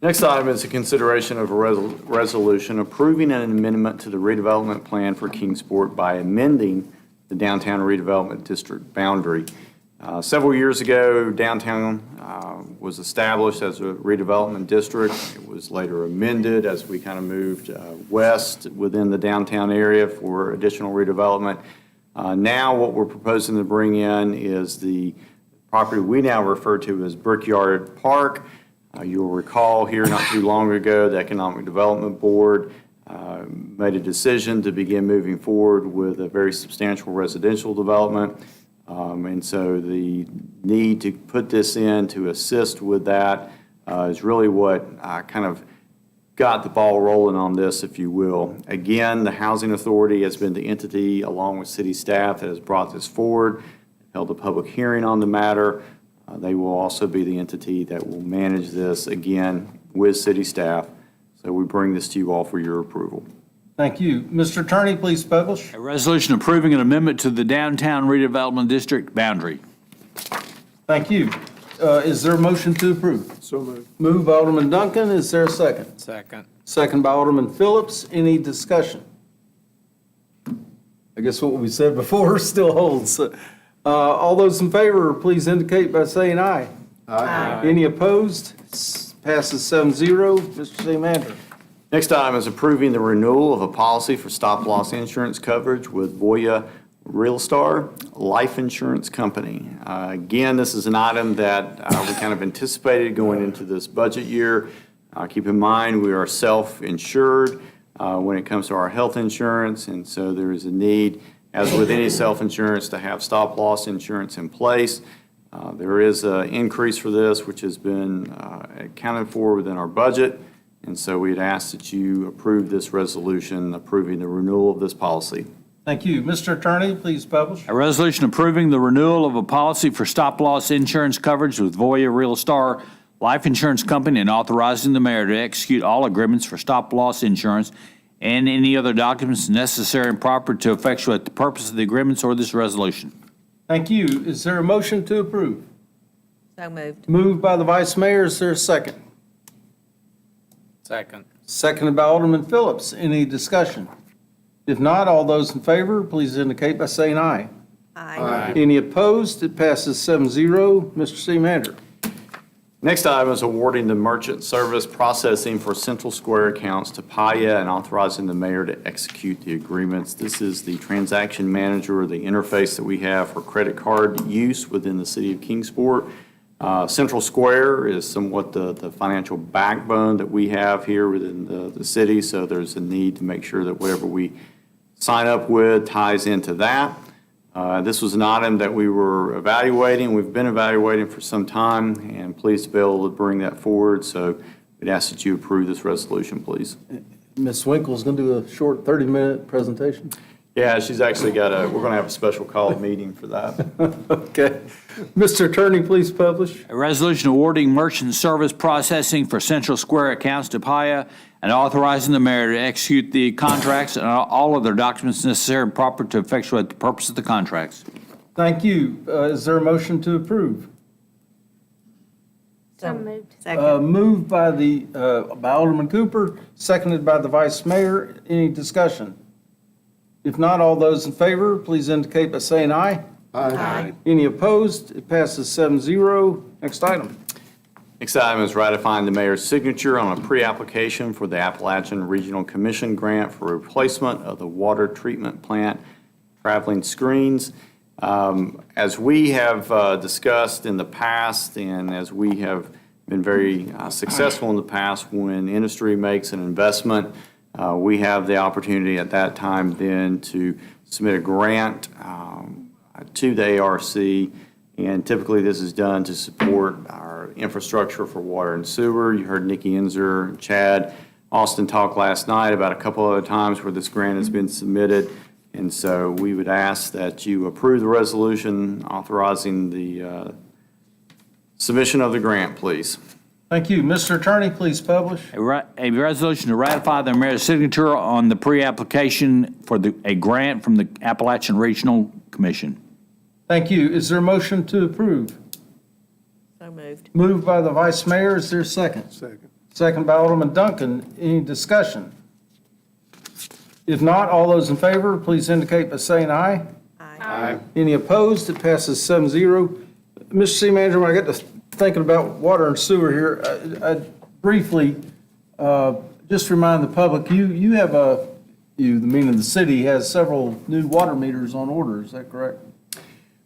Next item is a consideration of a resolution approving an amendment to the redevelopment plan for Kingsport by amending the downtown redevelopment district boundary. Several years ago, downtown was established as a redevelopment district. It was later amended as we kind of moved west within the downtown area for additional redevelopment. Now what we're proposing to bring in is the property we now refer to as Brickyard Park. You'll recall here not too long ago, the Economic Development Board made a decision to begin moving forward with a very substantial residential development. And so the need to put this in to assist with that is really what kind of got the ball rolling on this, if you will. Again, the Housing Authority has been the entity, along with city staff, that has brought this forward, held a public hearing on the matter. They will also be the entity that will manage this, again, with city staff. So we bring this to you all for your approval. Thank you. Mr. Attorney, please publish. A resolution approving an amendment to the downtown redevelopment district boundary. Thank you. Is there a motion to approve? So moved. Moved by Alderman Duncan. Is there a second? Second. Second by Alderman Phillips. Any discussion? I guess what we said before still holds. All those in favor, please indicate by saying aye. Aye. Any opposed? Passes 7-0. Mr. City Manager. Next item is approving the renewal of a policy for stop-loss insurance coverage with Boya Real Star Life Insurance Company. Again, this is an item that we kind of anticipated going into this budget year. Keep in mind, we are self-insured when it comes to our health insurance, and so there is a need, as with any self-insurance, to have stop-loss insurance in place. There is an increase for this, which has been accounted for within our budget, and so we'd ask that you approve this resolution approving the renewal of this policy. Thank you. Mr. Attorney, please publish. A resolution approving the renewal of a policy for stop-loss insurance coverage with Boya Real Star Life Insurance Company and authorizing the mayor to execute all agreements for stop-loss insurance and any other documents necessary and proper to effectuate the purpose of the agreements or this resolution. Thank you. Is there a motion to approve? So moved. Moved by the Vice Mayor. Is there a second? Second. Seconded by Alderman Phillips. Any discussion? If not, all those in favor, please indicate by saying aye. Aye. Any opposed? It passes 7-0. Mr. City Manager. Next item is awarding the merchant service processing for Central Square accounts to Paya and authorizing the mayor to execute the agreements. This is the transaction manager, or the interface that we have for credit card use within the city of Kingsport. Central Square is somewhat the financial backbone that we have here within the city, so there's a need to make sure that whatever we sign up with ties into that. This was an item that we were evaluating. We've been evaluating for some time, and pleased to be able to bring that forward. So we'd ask that you approve this resolution, please. Ms. Winkle's going to do a short 30-minute presentation. Yeah, she's actually we're going to have a special call meeting for that. Okay. Mr. Attorney, please publish. A resolution awarding merchant service processing for Central Square accounts to Paya and authorizing the mayor to execute the contracts and all other documents necessary and proper to effectuate the purpose of the contracts. Thank you. Is there a motion to approve? So moved. Second. Moved by by Alderman Cooper, seconded by the Vice Mayor. Any discussion? If not, all those in favor, please indicate by saying aye. Aye. Any opposed? It passes 7-0. Next item. Next item is ratifying the mayor's signature on a pre-application for the Appalachian Regional Commission grant for replacement of the water treatment plant traveling screens. As we have discussed in the past, and as we have been very successful in the past, when industry makes an investment, we have the opportunity at that time then to submit a grant to the ARC, and typically this is done to support our infrastructure for water and sewer. You heard Nikki Inzer, Chad Austin talk last night about a couple other times where this grant has been submitted, and so we would ask that you approve the resolution authorizing the submission of the grant, please. Thank you. Mr. Attorney, please publish. A resolution to ratify the mayor's signature on the pre-application for a grant from the Appalachian Regional Commission. Thank you. Is there a motion to approve? So moved. Moved by the Vice Mayor. Is there a second? Second. Second by Alderman Duncan. Any discussion? If not, all those in favor, please indicate by saying aye. Aye. Any opposed? It passes 7-0. Mr. City Manager, when I get to thinking about water and sewer here, I briefly just remind the public, you have meaning the city, has several new water meters on order. Is that correct?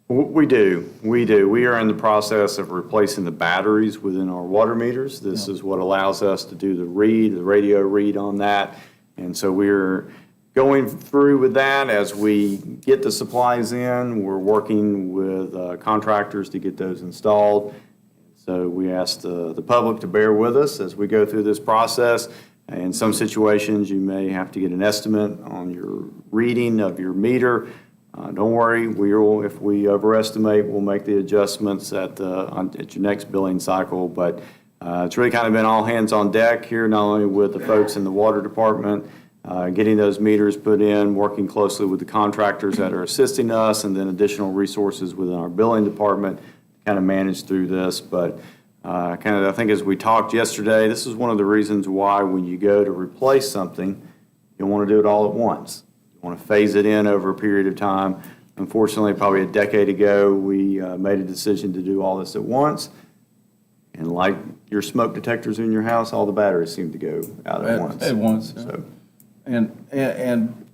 We do. We are in the process of replacing the batteries within our water meters. This is what allows us to do the radio read on that. And so we're going through with that as we get the supplies in. We're working with contractors to get those installed. So we ask the public to bear with us as we go through this process. In some situations, you may have to get an estimate on your reading of your meter. Don't worry, if we overestimate, we'll make the adjustments at your next billing cycle. But it's really kind of been all hands on deck here, not only with the folks in the water department, getting those meters put in, working closely with the contractors that are assisting us, and then additional resources within our billing department to kind of manage through this. But I think as we talked yesterday, this is one of the reasons why when you go to replace something, you don't want to do it all at once. You want to phase it in over a period of time. Unfortunately, probably a decade ago, we made a decision to do all this at once. And like your smoke detectors in your house, all the batteries seem to go out at once. At once. So, And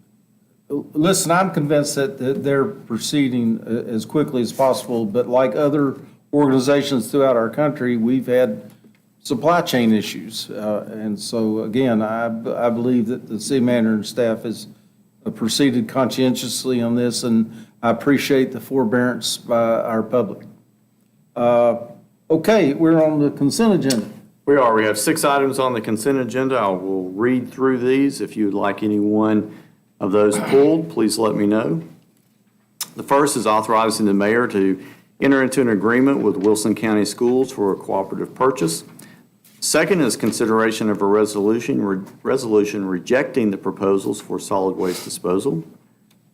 listen, I'm convinced that they're proceeding as quickly as possible, but like other organizations throughout our country, we've had supply chain issues. And so, again, I believe that the city manager and staff has proceeded conscientiously on this, and I appreciate the forbearance by our public. Okay, we're on the consent agenda. We are. We have 6 items on the consent agenda. I will read through these. If you would like any one of those pulled, please let me know. The first is authorizing the mayor to enter into an agreement with Wilson County Schools for a cooperative purchase. Second is consideration of a resolution rejecting the proposals for solid waste disposal.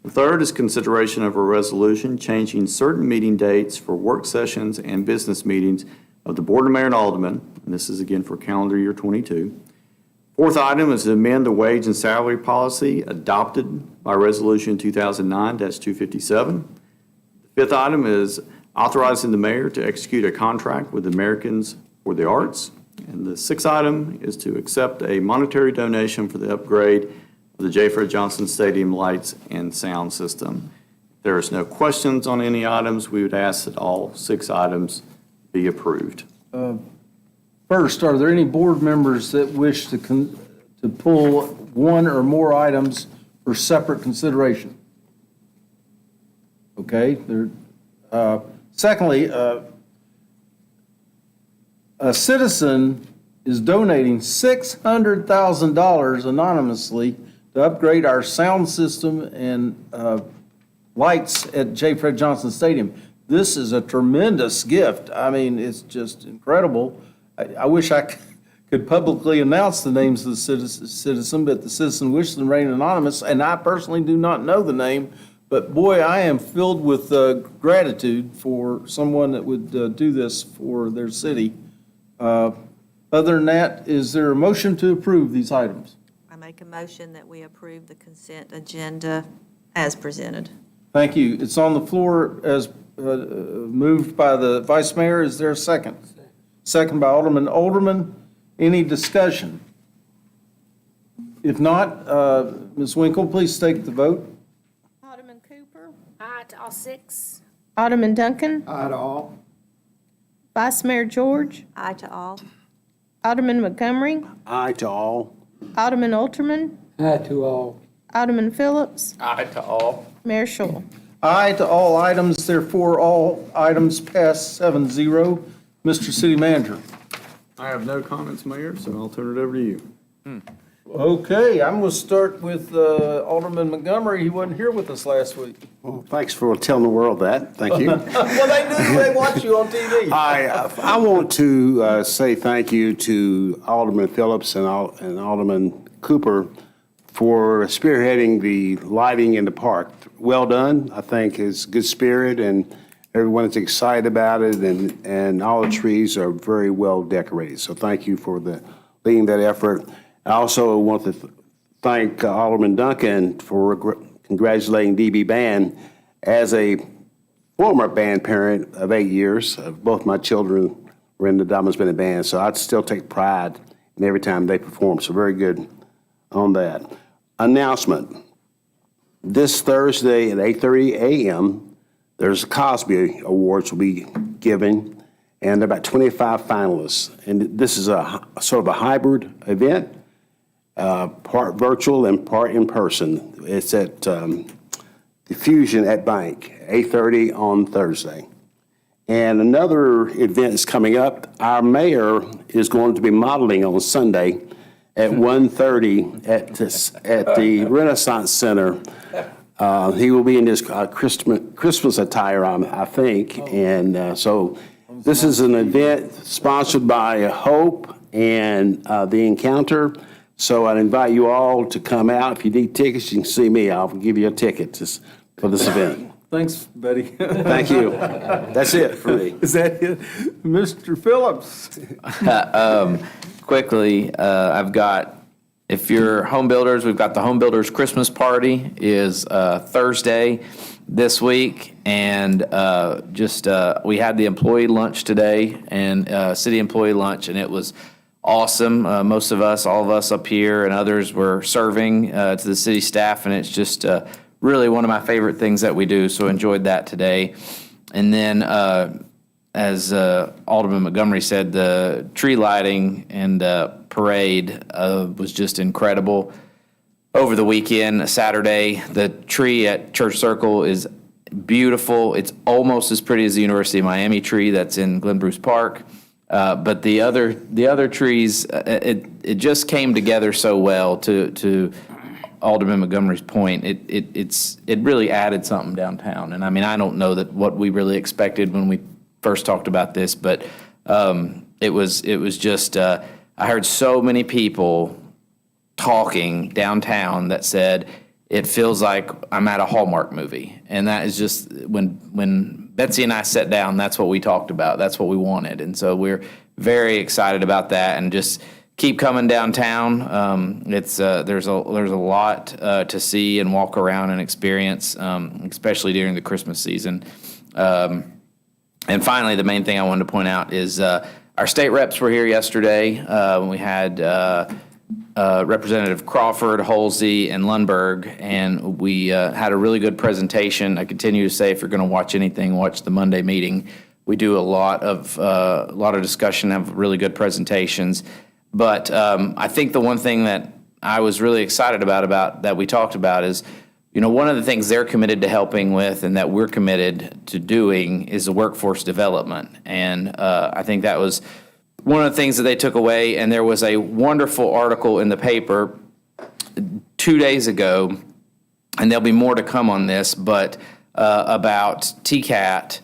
The third is consideration of a resolution changing certain meeting dates for work sessions and business meetings of the Board of Mayor and Alderman, and this is again for calendar year 22. Fourth item is to amend the wage and salary policy adopted by Resolution 2009-257. The fifth item is authorizing the mayor to execute a contract with Americans for the Arts. And the sixth item is to accept a monetary donation for the upgrade of the J. Fred Johnson Stadium lights and sound system. If there is no questions on any items, we would ask that all 6 items be approved. First, are there any board members that wish to pull one or more items for separate consideration? Okay. Secondly, a citizen is donating $600,000 anonymously to upgrade our sound system and lights at J. Fred Johnson Stadium. This is a tremendous gift. I mean, it's just incredible. I wish I could publicly announce the names of the citizen, but the citizen wishes to remain anonymous, and I personally do not know the name. But boy, I am filled with gratitude for someone that would do this for their city. Other than that, is there a motion to approve these items? I make a motion that we approve the consent agenda as presented. Thank you. It's on the floor as moved by the vice mayor. Is there a second? Second by Alderman. Alderman, any discussion? If not, Ms. Winkle, please take the vote. Alderman Cooper, Aye to all 6. Alderman Duncan, Aye to all. Vice Mayor George, Aye to all. Alderman Montgomery, Aye to all. Alderman Alterman, Aye to all. Alderman Phillips, Aye to all. Mayor Schul. Aye to all items, therefore all items pass 7-0. Mr. City Manager. I have no comments, Mayor, so I'll turn it over to you. Okay, I'm going to start with Alderman Montgomery. He wasn't here with us last week. Well, thanks for telling the world that. Thank you. Well, they do. They watch you on TV. I want to say thank you to Alderman Phillips and Alderman Cooper for spearheading the lighting in the park. Well done. I think it's good spirit, and everyone is excited about it, and all the trees are very well decorated. So thank you for leading that effort. I also want to thank Alderman Duncan for congratulating DB Band. As a former band parent of 8 years, both my children were in the Dobbins Bennett Band, so I'd still take pride in every time they perform. So very good on that. Announcement. This Thursday at 8:30 a.m., there's a Cosby Awards will be given, and there are about 25 finalists. And this is a sort of a hybrid event, part virtual and part in person. It's at Diffusion at Bank, 8:30 on Thursday. And another event is coming up. Our mayor is going to be modeling on Sunday at 1:30 at the Renaissance Center. He will be in his Christmas attire, I think. And so this is an event sponsored by Hope and The Encounter. So I'd invite you all to come out. If you need tickets, you can see me. I'll give you a ticket for this event. Thanks, buddy. Thank you. That's it for me. Is that it? Mr. Phillips? Quickly, I've got, if you're home builders, we've got the Home Builders Christmas Party is Thursday this week. And we had the employee lunch today, and city employee lunch, and it was awesome. Most of us, all of us up here and others were serving to the city staff, and it's just really one of my favorite things that we do, so enjoyed that today. And then, as Alderman Montgomery said, the tree lighting and parade was just incredible. Over the weekend, Saturday, the tree at Church Circle is beautiful. It's almost as pretty as the University of Miami tree that's in Glen Bruce Park. But the other trees, it just came together so well. To Alderman Montgomery's point, it really added something downtown. And I mean, I don't know that what we really expected when we first talked about this, but it was just I heard so many people talking downtown that said it feels like I'm at a Hallmark movie, and that is just when Betsy and I sat down, that's what we talked about. That's what we wanted. And so we're very excited about that, and just keep coming downtown. There's a lot to see and walk around and experience, especially during the Christmas season. And finally, the main thing I wanted to point out is our state reps were here yesterday. We had Representative Crawford, Holsey, and Lundberg, and we had a really good presentation. I continue to say, if you're going to watch anything, watch the Monday meeting. We do a lot of discussion, have really good presentations. But I think the one thing that I was really excited about that we talked about is, one of the things they're committed to helping with and that we're committed to doing is the workforce development. And I think that was one of the things that they took away. And there was a wonderful article in the paper 2 days ago, and there'll be more to come on this, but about TCAT,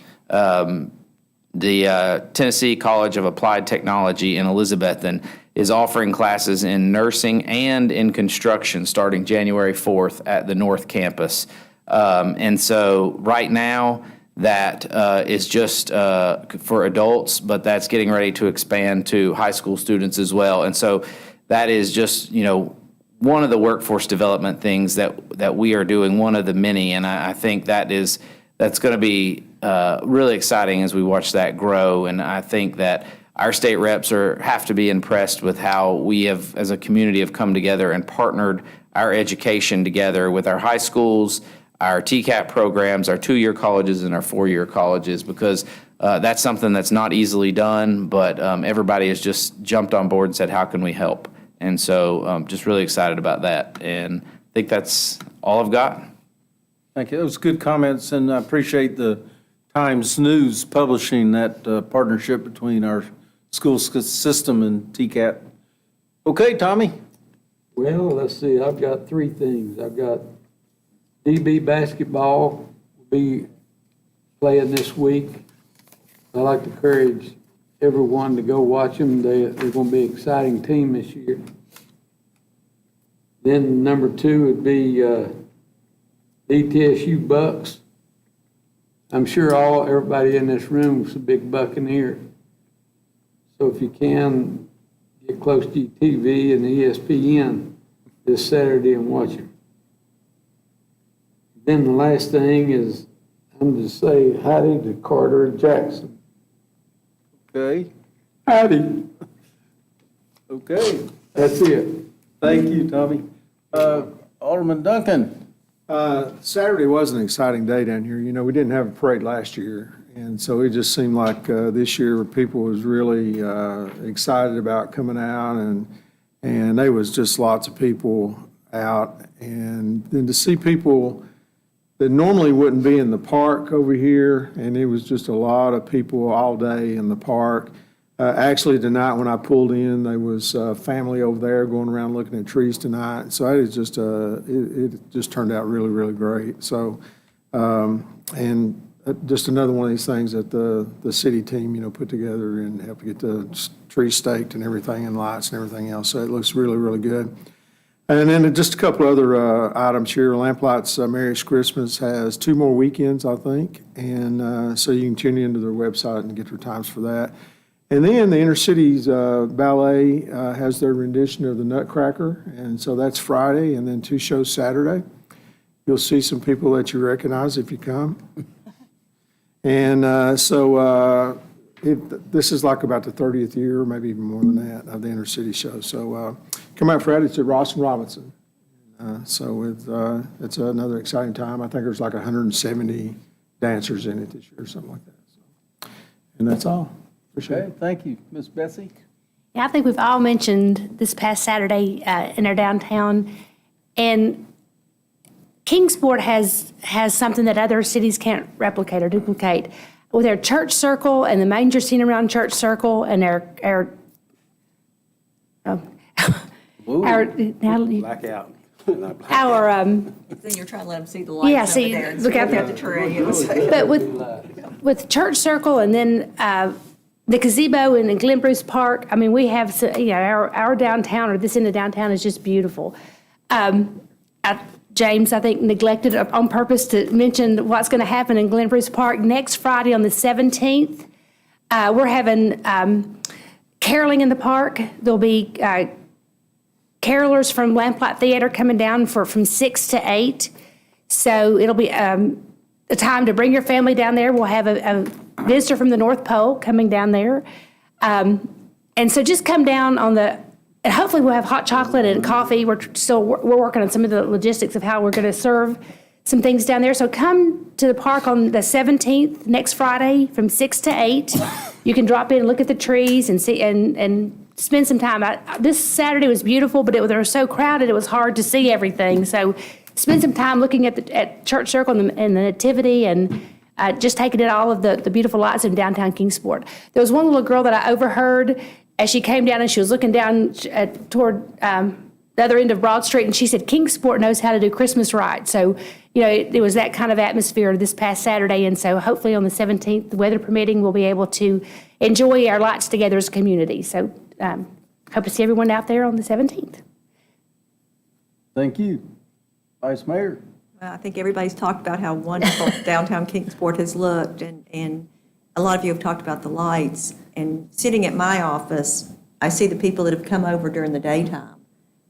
the Tennessee College of Applied Technology in Elizabethton is offering classes in nursing and in construction starting January 4th at the North Campus. And so right now, that is just for adults, but that's getting ready to expand to high school students as well. And so that is just, one of the workforce development things that we are doing, one of the many. And I think that's going to be really exciting as we watch that grow. And I think that our state reps have to be impressed with how we have, as a community, have come together and partnered our education together with our high schools, our TCAP programs, our 2-year colleges, and our 4-year colleges, because that's something that's not easily done, but everybody has just jumped on board and said, how can we help? And so just really excited about that. And I think that's all I've got. Thank you. Those good comments, and I appreciate the Times News publishing that partnership between our school system and TCAT. Okay, Tommy? Well, let's see, I've got 3 things. I've got DB basketball will be playing this week. I'd like to encourage everyone to go watch them. They're going to be an exciting team this year. Then number 2 would be DTSU Bucks. I'm sure everybody in this room is a big Buccaneer. So if you can, get close to your TV and ESPN this Saturday and watch it. Then the last thing is, I'm to say howdy to Carter and Jackson. Okay. Howdy. Okay. That's it. Thank you, Tommy. Alderman Duncan? Saturday was an exciting day down here. We didn't have a parade last year, and so it just seemed like this year people was really excited about coming out, and there was just lots of people out. And then to see people that normally wouldn't be in the park over here, and it was just a lot of people all day in the park. Actually, tonight when I pulled in, there was a family over there going around looking at trees tonight. So it just it just turned out really, really great. So, and just another one of these things that the city team, put together and helped get the trees staked and everything, and lights and everything else. So it looks really, really good. And then just a couple other items here. Lamplights Merry's Christmas has 2 more weekends, I think. And so you can tune into their website and get their times for that. And then the Inner Cities Ballet has their rendition of the Nutcracker. And so that's Friday, and then 2 shows Saturday. You'll see some people that you recognize if you come. And this is like about the 30th year, maybe even more than that, of the Inner City show. So come out Friday. It's at Ross and Robinson. It's another exciting time. I think there's like 170 dancers in it this year, something like that. So, and that's all. Appreciate Okay, it. thank you. Ms. Bessie? Yeah, I think we've all mentioned this past Saturday in our downtown, and Kingsport has something that other cities can't replicate or duplicate. With our church circle and the manger scene around church circle and our Blackout. our Then you're trying to let them see the lights Yeah, over see, there. and look out look at there. the tree. It was- But with Church Circle and then the gazebo in Glen Bruce Park, I mean, we have, our downtown, or this end of downtown is just beautiful. James, I think, neglected on purpose to mention what's going to happen in Glen Bruce Park next Friday on the 17th. We're having caroling in the park. There'll be carolers from Lamplight Theater coming down from 6 to 8. So it'll be a time to bring your family down there. We'll have a visitor from the North Pole coming down there. And so just come down and hopefully we'll have hot chocolate and coffee. We're working on some of the logistics of how we're going to serve some things down there. So come to the park on the 17th, next Friday, from 6 to 8. You can drop in and look at the trees and see and spend some time. This Saturday was beautiful, but they were so crowded it was hard to see everything. So spend some time looking at Church Circle and the Nativity and just taking in all of the beautiful lights in downtown Kingsport. There was one little girl that I overheard as she came down and she was looking down toward the other end of Broad Street, and she said, Kingsport knows how to do Christmas right. So, it was that kind of atmosphere this past Saturday, and so hopefully on the 17th, the weather permitting, we'll be able to enjoy our lights together as a community. So hope to see everyone out there on the 17th. Thank you. Vice Mayor? Well, I think everybody's talked about how wonderful downtown Kingsport has looked, and a lot of you have talked about the lights. And sitting at my office, I see the people that have come over during the daytime.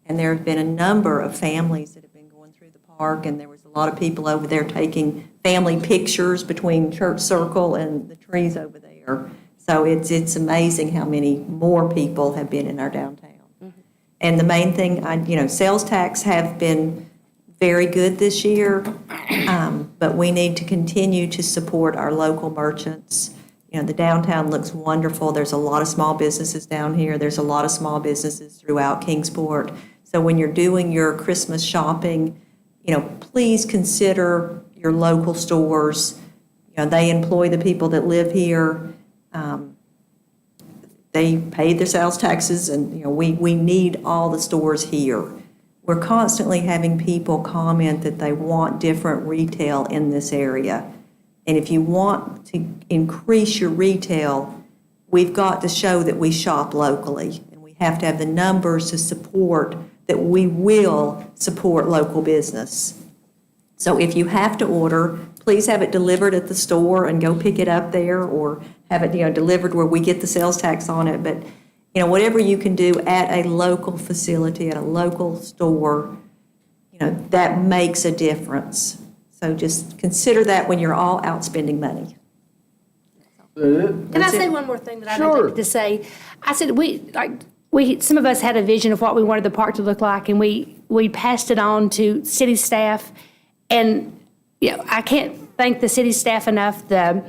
And there have been a number of families that have been going through the park, and there was a lot of people over there taking family pictures between Church Circle and the trees over there. So it's amazing how many more people have been in our downtown. Mm-hmm. And the main thing, sales tax have been very good this year, but we need to continue to support our local merchants. The downtown looks wonderful. There's a lot of small businesses down here. There's a lot of small businesses throughout Kingsport. So when you're doing your Christmas shopping, please consider your local stores. They employ the people that live here. They pay their sales taxes, and we need all the stores here. We're constantly having people comment that they want different retail in this area. And if you want to increase your retail, we've got to show that we shop locally. And we have to have the numbers to support that we will support local business. So if you have to order, please have it delivered at the store and go pick it up there, or have it delivered where we get the sales tax on it. But whatever you can do at a local facility, at a local store, that makes a difference. So just consider that when you're all out spending money. Can I say one more thing that I neglected to say? I said some of us had a vision of what we wanted the park to look like, and we passed it on to city staff. And I can't thank the city staff enough. That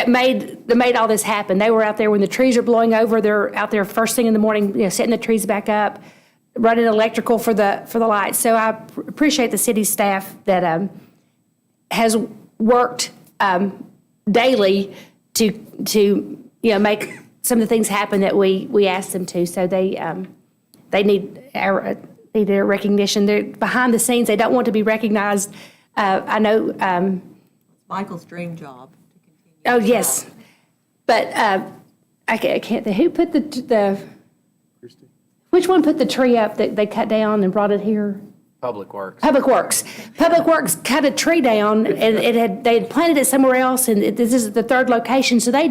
made all this happen. They were out there when the trees are blowing over. They're out there first thing in the morning, setting the trees back up, running electrical for the lights. So I appreciate the city staff that has worked daily to make some of the things happen that we asked them to. So they need their recognition. They're behind the scenes. They don't want to be recognized. I know. It's Michael's dream job. Oh, yes. But I can't think. Who put which one put the tree up that they cut down and brought it here? Public Works. Public Works. Public Works cut a tree down, and they had planted it somewhere else, and this is the third location. So they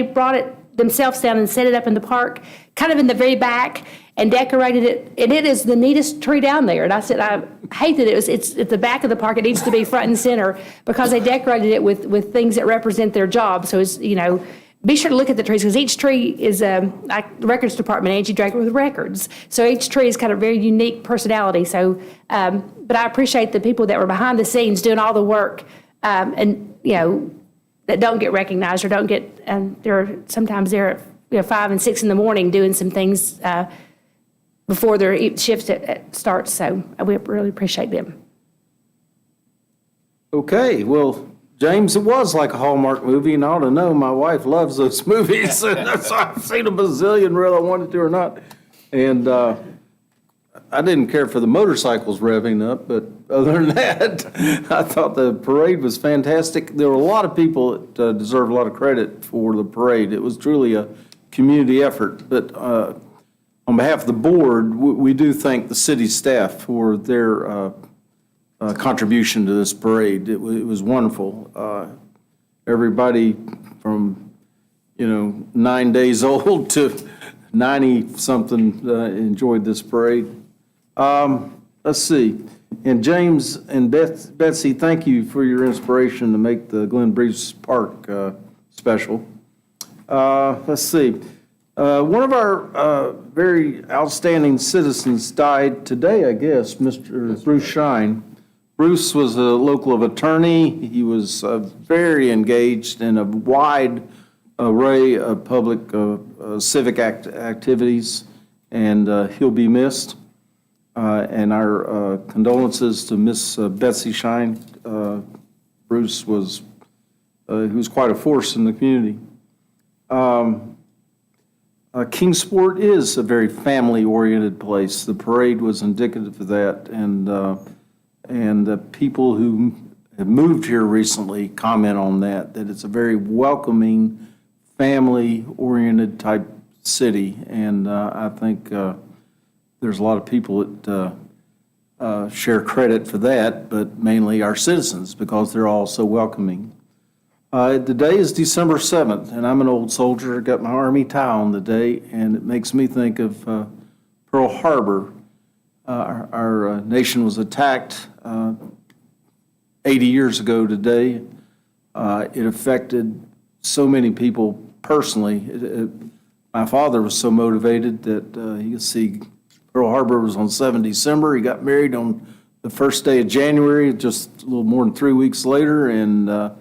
brought it themselves down and set it up in the park, kind of in the very back, and decorated it. And it is the neatest tree down there. And I said, I hate that it's at the back of the park. It needs to be front and center, because they decorated it with things that represent their job. So it's, be sure to look at the trees, because each tree is, like the records department, Angie Drager with records. So each tree is kind of very unique personality. So, but I appreciate the people that were behind the scenes doing all the work, and, that don't get recognized or don't get, sometimes they're at 5 and 6 in the morning doing some things before their shift starts. So we really appreciate them. Okay, well, James, it was like a Hallmark movie, and I ought to know my wife loves those movies. So I've seen a bazillion, whether I wanted to or not. And I didn't care for the motorcycles revving up, but other than that, I thought the parade was fantastic. There were a lot of people that deserve a lot of credit for the parade. It was truly a community effort. But on behalf of the board, we do thank the city staff for their contribution to this parade. It was wonderful. Everybody from, 9 days old to 90-something enjoyed this parade. Let's see. And James and Betsy, thank you for your inspiration to make the Glen Breeze Park special. Let's see. One of our very outstanding citizens died today, I guess, Mr. Bruce Shine. Bruce was a local attorney. He was very engaged in a wide array of public civic activities, and he'll be missed. And our condolences to Miss Betsy Shine. Bruce was he was quite a force in the community. Kingsport is a very family-oriented place. The parade was indicative of that, and the people who have moved here recently comment on that it's a very welcoming, family-oriented type city, and I think there's a lot of people that share credit for that, but mainly our citizens, because they're all so welcoming. The day is December 7th, and I'm an old soldier. I got my Army tie on the day, and it makes me think of Pearl Harbor. Our nation was attacked 80 years ago today. It affected so many people personally. My father was so motivated that you can see Pearl Harbor was on 7 December. He got married on the first day of January, just a little more than 3 weeks later, and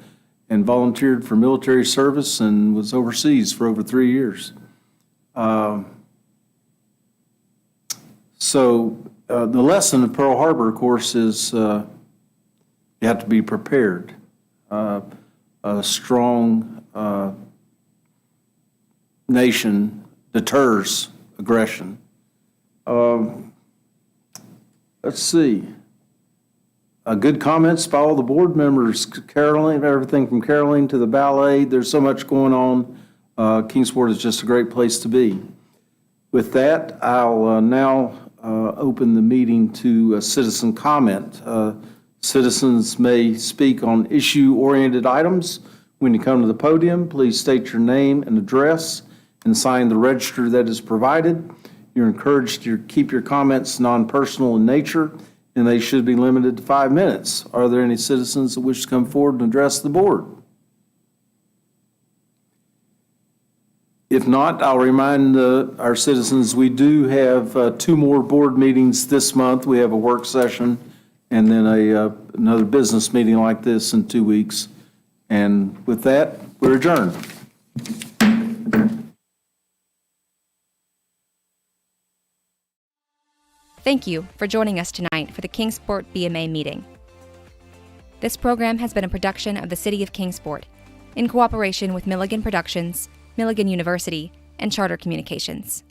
volunteered for military service and was overseas for over 3 years. So the lesson of Pearl Harbor, of course, is you have to be prepared. A strong nation deters aggression. Let's see. Good comments by all the board members. Caroline, everything from Caroline to the ballet. There's so much going on. Kingsport is just a great place to be. With that, I'll now open the meeting to citizen comment. Citizens may speak on issue-oriented items. When you come to the podium, please state your name and address and sign the register that is provided. You're encouraged to keep your comments non-personal in nature, and they should be limited to 5 minutes. Are there any citizens that wish to come forward and address the board? If not, I'll remind our citizens we do have 2 more board meetings this month. We have a work session and then another business meeting like this in 2 weeks. And with that, we're adjourned. Thank you for joining us tonight for the Kingsport BMA meeting. This program has been a production of the City of Kingsport in cooperation with Milligan Productions, Milligan University, and Charter Communications.